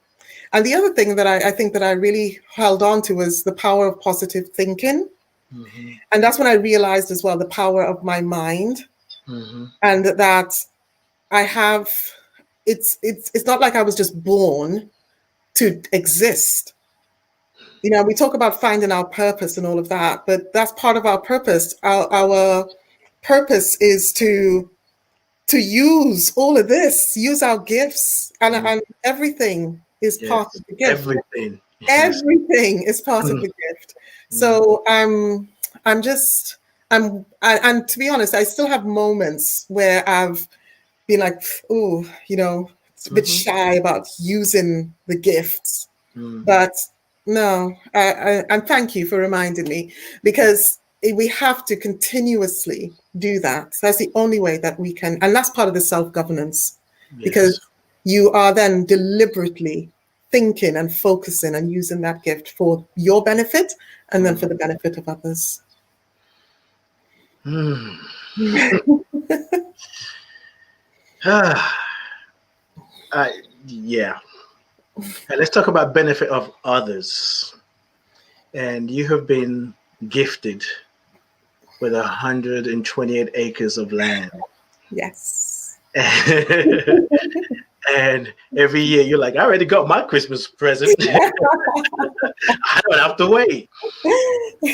the other thing that I think that I really held on to was the power of positive thinking. And that's when I realized as well the power of my mind, and that I have, it's not like I was just born to exist. You know, we talk about finding our purpose and all of that, but that's part of our purpose. Our purpose is to use all of this, use our gifts, and everything is part of the gift. Everything is part of the gift. So and to be honest, I still have moments where I've been like, oh, you know, it's a bit shy about using the gifts. But no, and thank you for reminding me, because we have to continuously do that. That's the only way that we can, and that's part of the self-governance, because you are then deliberately thinking and focusing and using that gift for your benefit and then for the benefit of others. Yeah. Let's talk about benefit of others. And you have been gifted with 128 acres of land. Yes. And every year you're like, I already got my Christmas present. I don't have to wait.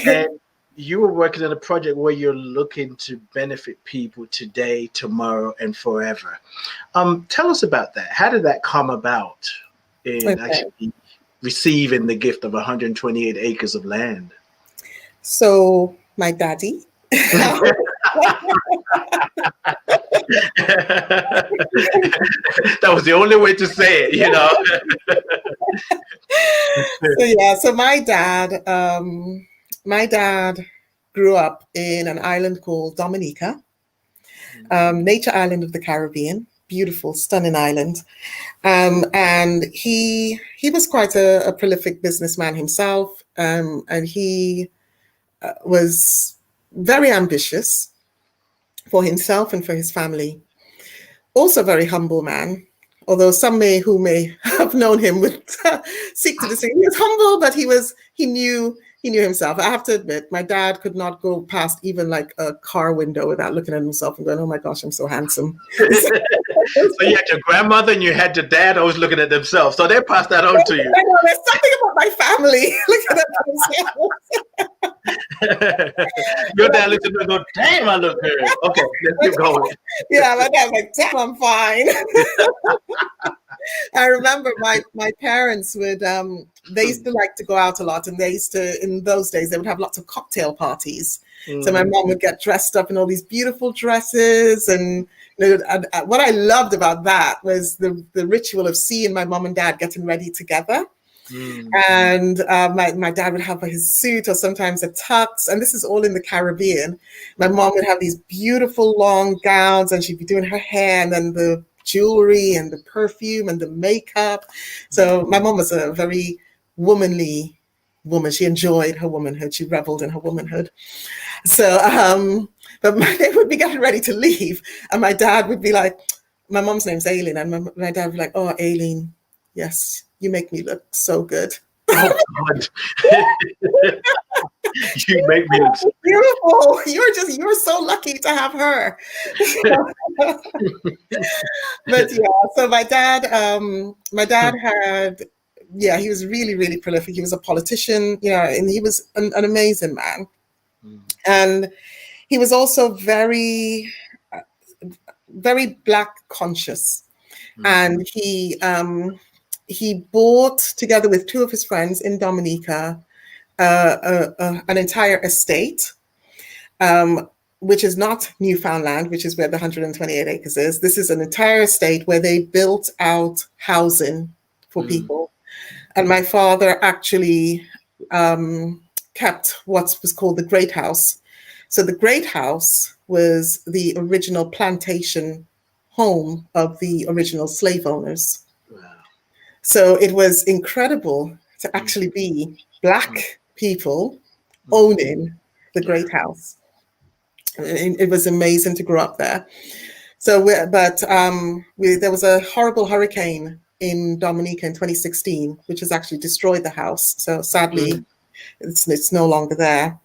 And you were working on a project where you're looking to benefit people today, tomorrow, and forever. Tell us about that. How did that come about in actually receiving the gift of 128 acres of land? So my daddy. That was the only way to say it, you know. So my dad grew up in an island called Dominica, nature island of the Caribbean, beautiful, stunning island. And he was quite a prolific businessman himself, and he was very ambitious for himself and for his family. Also very humble man, although some who may have known him would seek to disagree. He was humble, but he knew himself. I have to admit, my dad could not go past even like a car window without looking at himself and going, oh my gosh, I'm so handsome. So you had your grandmother and you had your dad always looking at themselves. So they passed that on to you. I know, there's something about my family looking at themselves. Your dad looked at me and go, damn, I look good. Okay, let's keep going. Yeah, my dad's like, damn, I'm fine. I remember my parents would, they used to like to go out a lot, and they used to, in those days, they would have lots of cocktail parties. So my mom would get dressed up in all these beautiful dresses, and what I loved about that was the ritual of seeing my mom and dad getting ready together. And my dad would have his suit or sometimes a tux, and this is all in the Caribbean. My mom would have these beautiful long gowns, and she'd be doing her hair, and then the jewelry and the perfume and the makeup. So my mom was a very womanly woman. She enjoyed her womanhood. She reveled in her womanhood. So, but they would be getting ready to leave, and my dad would be like, my mom's name's Aileen, and my dad would be like, "Oh, Aileen, yes, you make me look so good." Oh, God. You make me look so beautiful. You're so lucky to have her. But yeah, so my dad had, yeah, he was really, really prolific. He was a politician, and he was an amazing man. And he was also very, very Black conscious. And he bought, together with two of his friends in Dominica, an entire estate, which is not Newfoundland, which is where the 128 acres is. This is an entire estate where they built out housing for people. And my father actually kept what was called the Great House. So the Great House was the original plantation home of the original slave owners. Wow. So it was incredible to actually be Black people owning the Great House. It was amazing to grow up there. So, there was a horrible hurricane in Dominica in 2016, which has actually destroyed the house. So sadly, it's no longer there.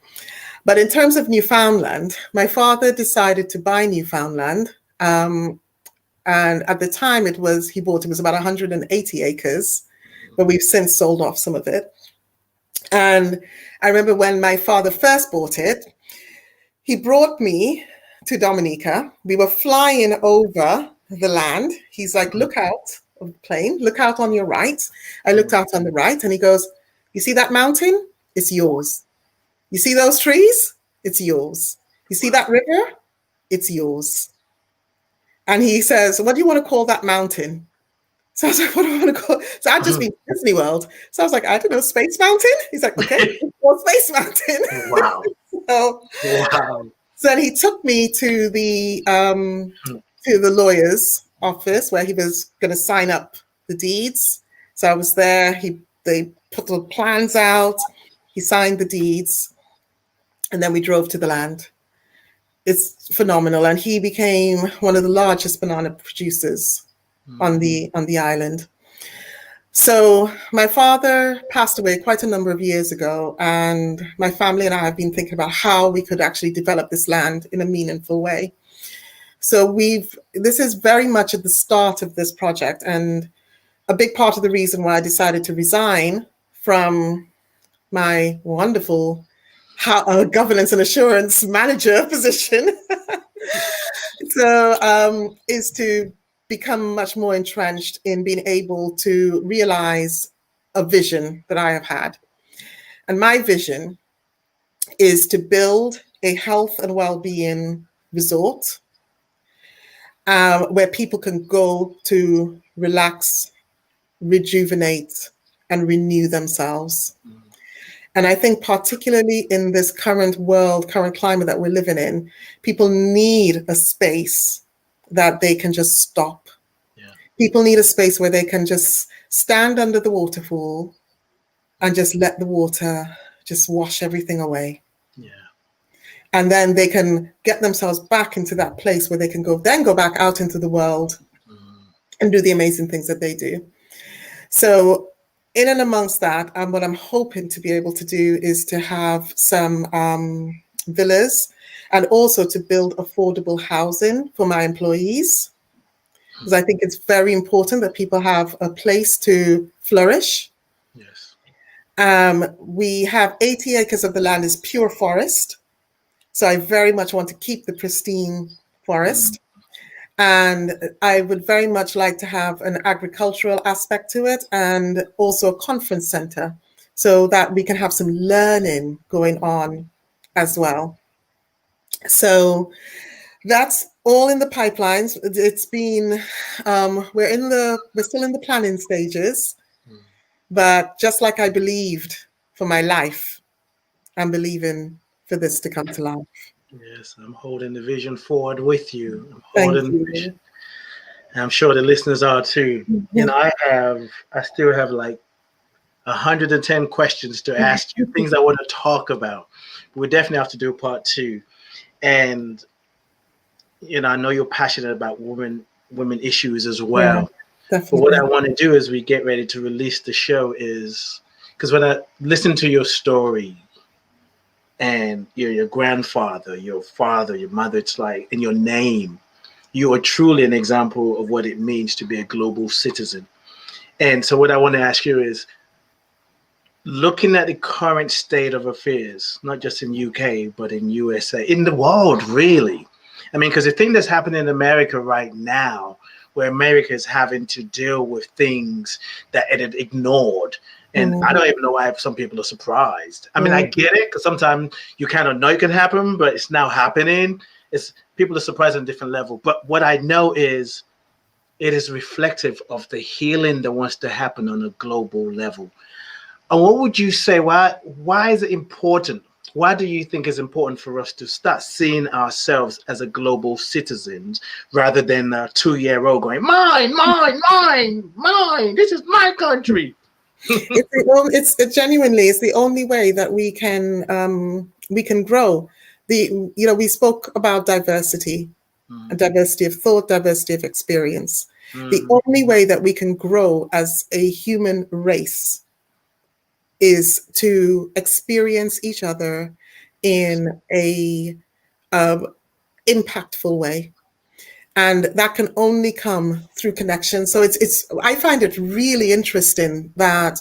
But in terms of Newfoundland, my father decided to buy Newfoundland. And at the time it was about 180 acres, but we've since sold off some of it. And I remember when my father first bought it, he brought me to Dominica. We were flying over the land. He's like, look out of the plane, look out on your right. I looked out on the right, and he goes, you see that mountain? It's yours. You see those trees? It's yours. You see that river? It's yours. And he says, what do you want to call that mountain? So I was like, what do I want to call it? So I'd just been Disney World. So I was like, I don't know, Space Mountain? He's like, okay, well, Space Mountain. Wow. So then he took me to the lawyer's office where he was going to sign up the deeds. So I was there. They put the plans out. He signed the deeds. And then we drove to the land. It's phenomenal. And he became one of the largest banana producers on the island. So my father passed away quite a number of years ago, and my family and I have been thinking about how we could actually develop this land in a meaningful way. So this is very much at the start of this project, and a big part of the reason why I decided to resign from my wonderful governance and assurance manager position is to become much more entrenched in being able to realize a vision that I have had. And my vision is to build a health and well-being resort where people can go to relax, rejuvenate, and renew themselves. And I think particularly in this current climate that we're living in, people need a space that they can just stop. Yeah. People need a space where they can just stand under the waterfall and just let the water just wash everything away. Yeah. And then they can get themselves back into that place where they can go back out into the world and do the amazing things that they do. So in and amongst that, what I'm hoping to be able to do is to have some villas, and also to build affordable housing for my employees, because I think it's very important that people have a place to flourish. Yes. We have 80 acres of the land is pure forest. So I very much want to keep the pristine forest. And I would very much like to have an agricultural aspect to it, and also a conference center, so that we can have some learning going on as well. So that's all in the pipelines. It's been, we're still in the planning stages, but just like I believed for my life, I'm believing for this to come to life. Yes, I'm holding the vision forward with you. Thank you. And I'm sure the listeners are too. You know, I still have like 110 questions to ask you, things I want to talk about. We definitely have to do part two. And you know, I know you're passionate about women issues as well. But what I want to do as we get ready to release the show is, because when I listen to your story and your grandfather, your father, your mother, it's like in your name, you are truly an example of what it means to be a global citizen. And so what I want to ask you is, looking at the current state of affairs, not just in UK, but in USA, in the world, really. I mean, because the thing that's happening in America right now, where America is having to deal with things that it had ignored. And I don't even know why some people are surprised. I mean, I get it, because sometimes you kind of know it can happen, but it's now happening. It's people are surprised on a different level. But what I know is it is reflective of the healing that wants to happen on a global level. And what would you say? Why is it important? Why do you think it's important for us to start seeing ourselves as a global citizens rather than a 2-year-old going, mine, mine, mine, mine, this is my country? It's genuinely, it's the only way that we can grow. We spoke about diversity, diversity of thought, diversity of experience. The only way that we can grow as a human race is to experience each other in a impactful way, and that can only come through connection. So it's I find it really interesting that,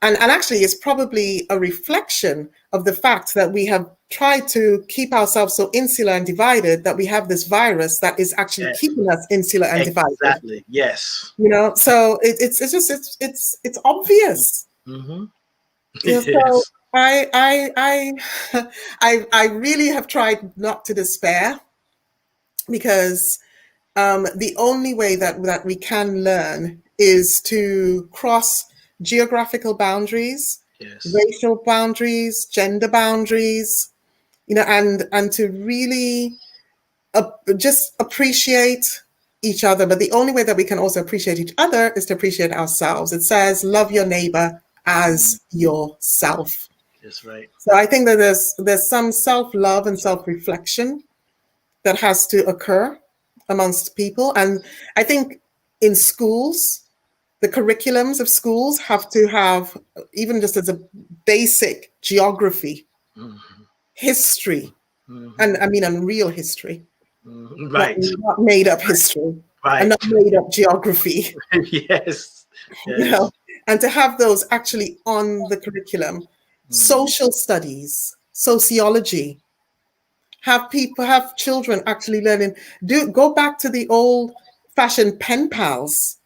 and actually it's probably a reflection of the fact that we have tried to keep ourselves so insular and divided that we have this virus that is actually keeping us insular and divided. Exactly. Yes. You know, so it's obvious. Yes. So I really have tried not to despair, because the only way that we can learn is to cross geographical boundaries, racial boundaries, gender boundaries, you know, and to really just appreciate each other. But the only way that we can also appreciate each other is to appreciate ourselves. It says, love your neighbor as yourself. That's right. So I think that there's some self-love and self-reflection that has to occur amongst people. And I think in schools, the curriculums of schools have to have, even just as a basic geography, history, and I mean, real history, right? Not made up history, right? And not made up geography. Yes. You know, and to have those actually on the curriculum, social studies, sociology. Have children actually learning. Go back to the old-fashioned pen pals,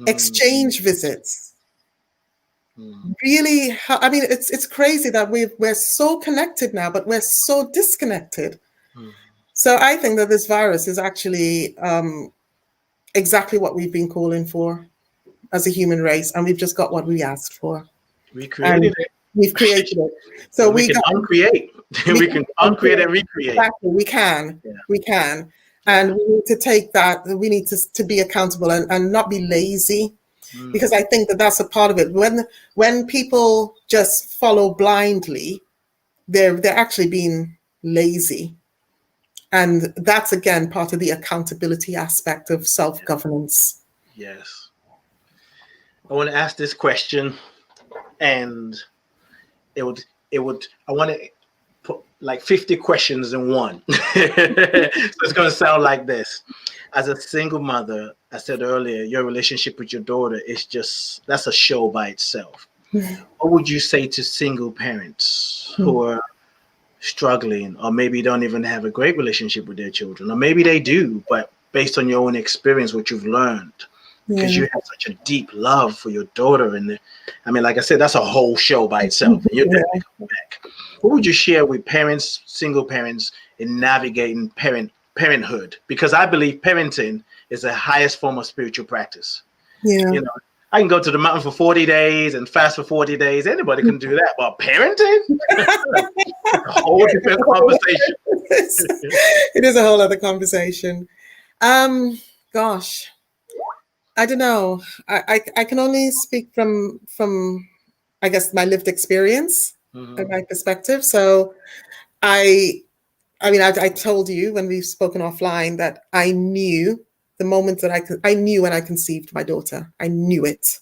exchange visits. Really, I mean, it's crazy that we're so connected now, but we're so disconnected. So I think that this virus is actually exactly what we've been calling for as a human race, and we've just got what we asked for. We created it. We've created it. So we can uncreate. We can uncreate and recreate. Exactly, we can. Yeah. We can. And we need to take that. We need to be accountable and not be lazy, because I think that that's a part of it. When people just follow blindly, they're actually being lazy. And that's, again, part of the accountability aspect of self-governance. Yes. I want to ask this question, and I want to put like 50 questions in one. So it's going to sound like this. As a single mother, I said earlier, your relationship with your daughter is that's a show by itself. What would you say to single parents who are struggling, or maybe don't even have a great relationship with their children, or maybe they do, but based on your own experience, what you've learned, because you have such a deep love for your daughter, and I mean, like I said, that's a whole show by itself. And you're definitely coming back. What would you share with parents, single parents, in navigating parenthood? Because I believe parenting is the highest form of spiritual practice. Yeah. You know, I can go to the mountain for 40 days and fast for 40 days. Anybody can do that. But parenting? A whole different conversation. It is a whole other conversation. Gosh. I don't know. I can only speak from I guess my lived experience and my perspective. So I mean, I told you when we've spoken offline that I knew the moment that I knew when I conceived my daughter. I knew it,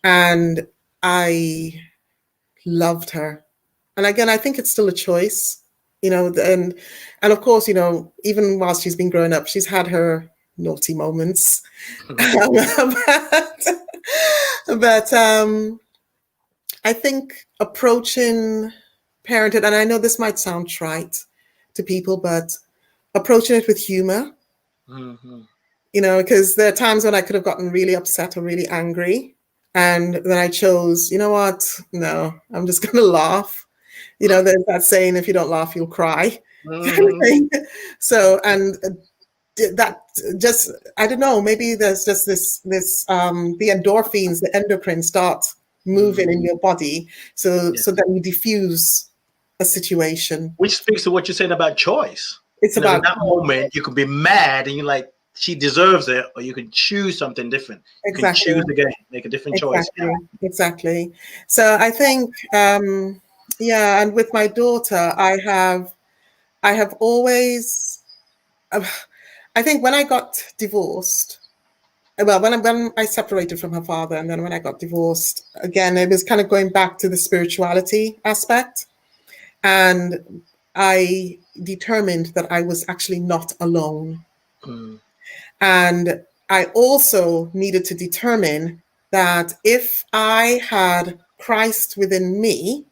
and I loved her. And again, I think it's still a choice, you know. And of course, you know, even while she's been growing up, she's had her naughty moments. but I think approaching parenthood, and I know this might sound trite to people, but approaching it with humor, you know, because there are times when I could have gotten really upset or really angry. And then I chose, you know what? No, I'm just going to laugh. You know, there's that saying, if you don't laugh, you'll cry. Kind of thing. So, and that just, I don't know, maybe there's just this the endorphins, the endocrine start moving in your body. So that you diffuse a situation. Which speaks to what you're saying about choice. It's you know, about in that moment, you could be mad and you're like, she deserves it, or you can choose something different. You can choose again, make a different choice. Exactly. So I think, yeah, and with my daughter, I have always, I think when I got divorced, well, when I separated from her father, and then when I got divorced, again, it was kind of going back to the spirituality aspect. And I determined that I was actually not alone. And I also needed to determine that if I had Christ within me,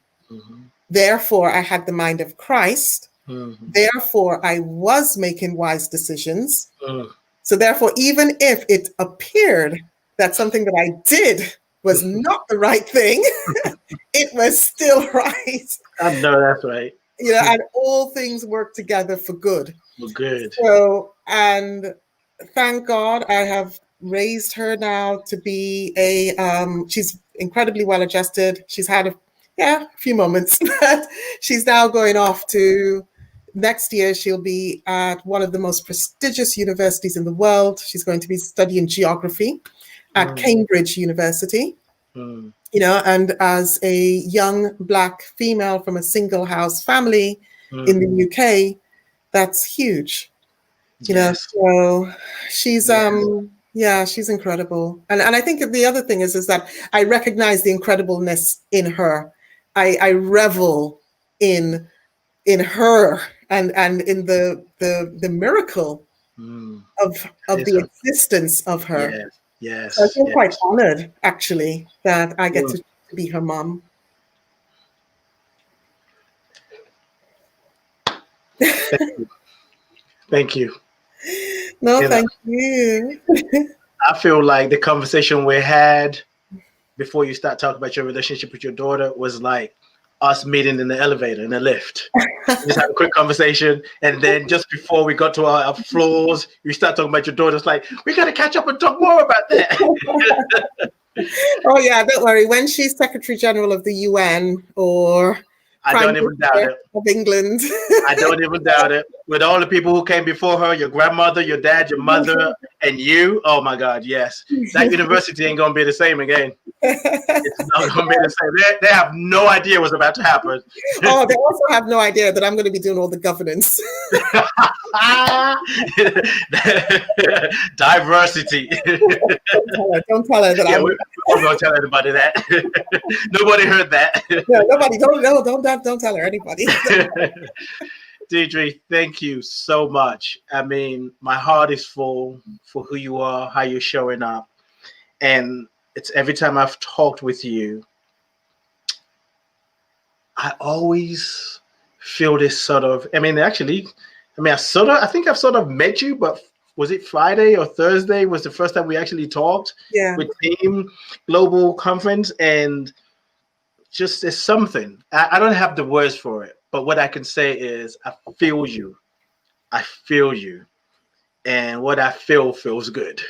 therefore I had the mind of Christ, therefore I was making wise decisions. So therefore, even if it appeared that something that I did was not the right thing, it was still right. I know that's right. You know, and all things work together for good. For good. So, and thank God I have raised her now to be she's incredibly well adjusted. She's had a few moments, but she's now going off to, next year she'll be at one of the most prestigious universities in the world. She's going to be studying geography at Cambridge University. You know, and as a young Black female from a single house family in the UK, that's huge. You know, so she's she's incredible. And I think the other thing is that I recognize the incredibleness in her. I revel in her and in the miracle of the existence of her. Yes. So I feel quite honored, actually, that I get to be her mom. Thank you. No, thank you. I feel like the conversation we had before you start talking about your relationship with your daughter was like us meeting in the elevator, in the lift. Just have a quick conversation, and then just before we got to our floors, you start talking about your daughter. It's like, we got to catch up and talk more about that. Oh yeah, don't worry. When she's Secretary General of the UN or I don't even doubt it. Of England. I don't even doubt it. With all the people who came before her, your grandmother, your dad, your mother, and you, oh my God, yes. That university ain't going to be the same again. It's not going to be the same. They have no idea what's about to happen. Oh, they also have no idea that I'm going to be doing all the governance. Diversity. Don't tell her that I'm going to tell anybody that. Nobody heard that. Yeah, nobody. Don't tell her, anybody. Deirdre, thank you so much. I mean, my heart is full for who you are, how you're showing up. And it's every time I've talked with you, I always feel this sort of, I think I've sort of met you, but was it Friday or Thursday was the first time we actually talked with Team Global Conference, and just there's something. I don't have the words for it, but what I can say is I feel you. I feel you. And what I feel feels good.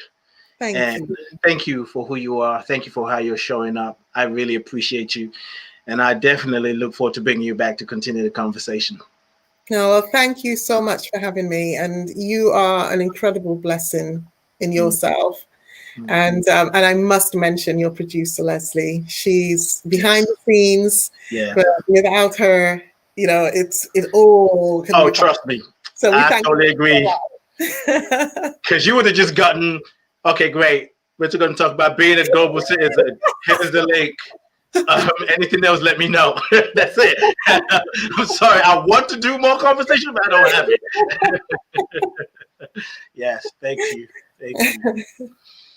Thank you for who you are. Thank you for how you're showing up. I really appreciate you. And I definitely look forward to bringing you back to continue the conversation. No, well, thank you so much for having me. And you are an incredible blessing in yourself. And I must mention your producer, Leslie. She's behind the scenes, but without her, you know, it all can be trust me. So we I totally agree. Because you would have just gotten, okay, great. We're going to talk about being a global citizen. Here's the link. Anything else, let me know. That's it. I'm sorry. I want to do more conversation, but I don't have it. Yes, thank you. Thank you.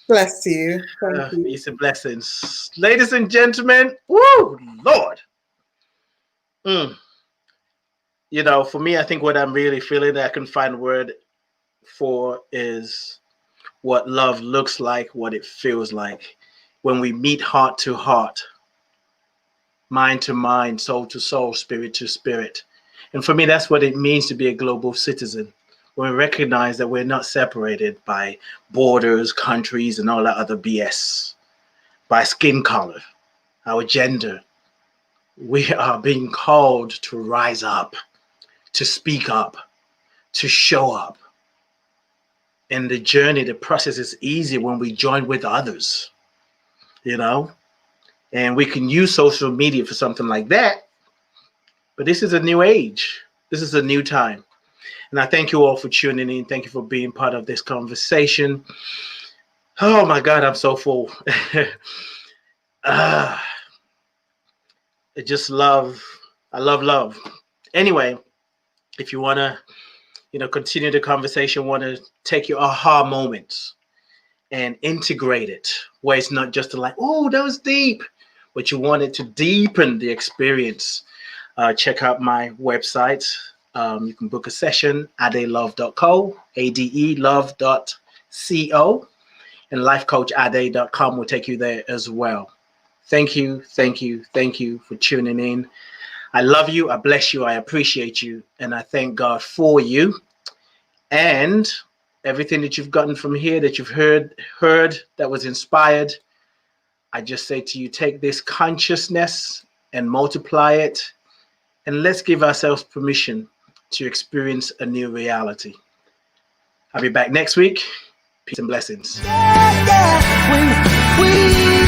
Bless you. Thank you. Peace and blessings. Ladies and gentlemen, woo, Lord. You know, for me, I think what I'm really feeling that I can find a word for is what love looks like, what it feels like when we meet heart to heart, mind to mind, soul to soul, spirit to spirit. And for me, that's what it means to be a global citizen. When we recognize that we're not separated by borders, countries, and all that other BS, by skin color, our gender. We are being called to rise up, to speak up, to show up. And the journey, the process is easy when we join with others, you know? And we can use social media for something like that. But this is a new age. This is a new time. And I thank you all for tuning in. Thank you for being part of this conversation. Oh my God, I'm so full. I love. Anyway, if you want to, you know, continue the conversation, want to take your aha moments and integrate it, where it's not just like, oh, that was deep, but you want it to deepen the experience. Check out my website. You can book a session, adelove.co, ADE love.co, and lifecoachade.com will take you there as well. Thank you for tuning in. I love you, I bless you, I appreciate you, and I thank God for you. And everything that you've gotten from here, that you've heard that was inspired, I just say to you, take this consciousness and multiply it, and let's give ourselves permission to experience a new reality. I'll be back next week. Peace and blessings. Yeah, when we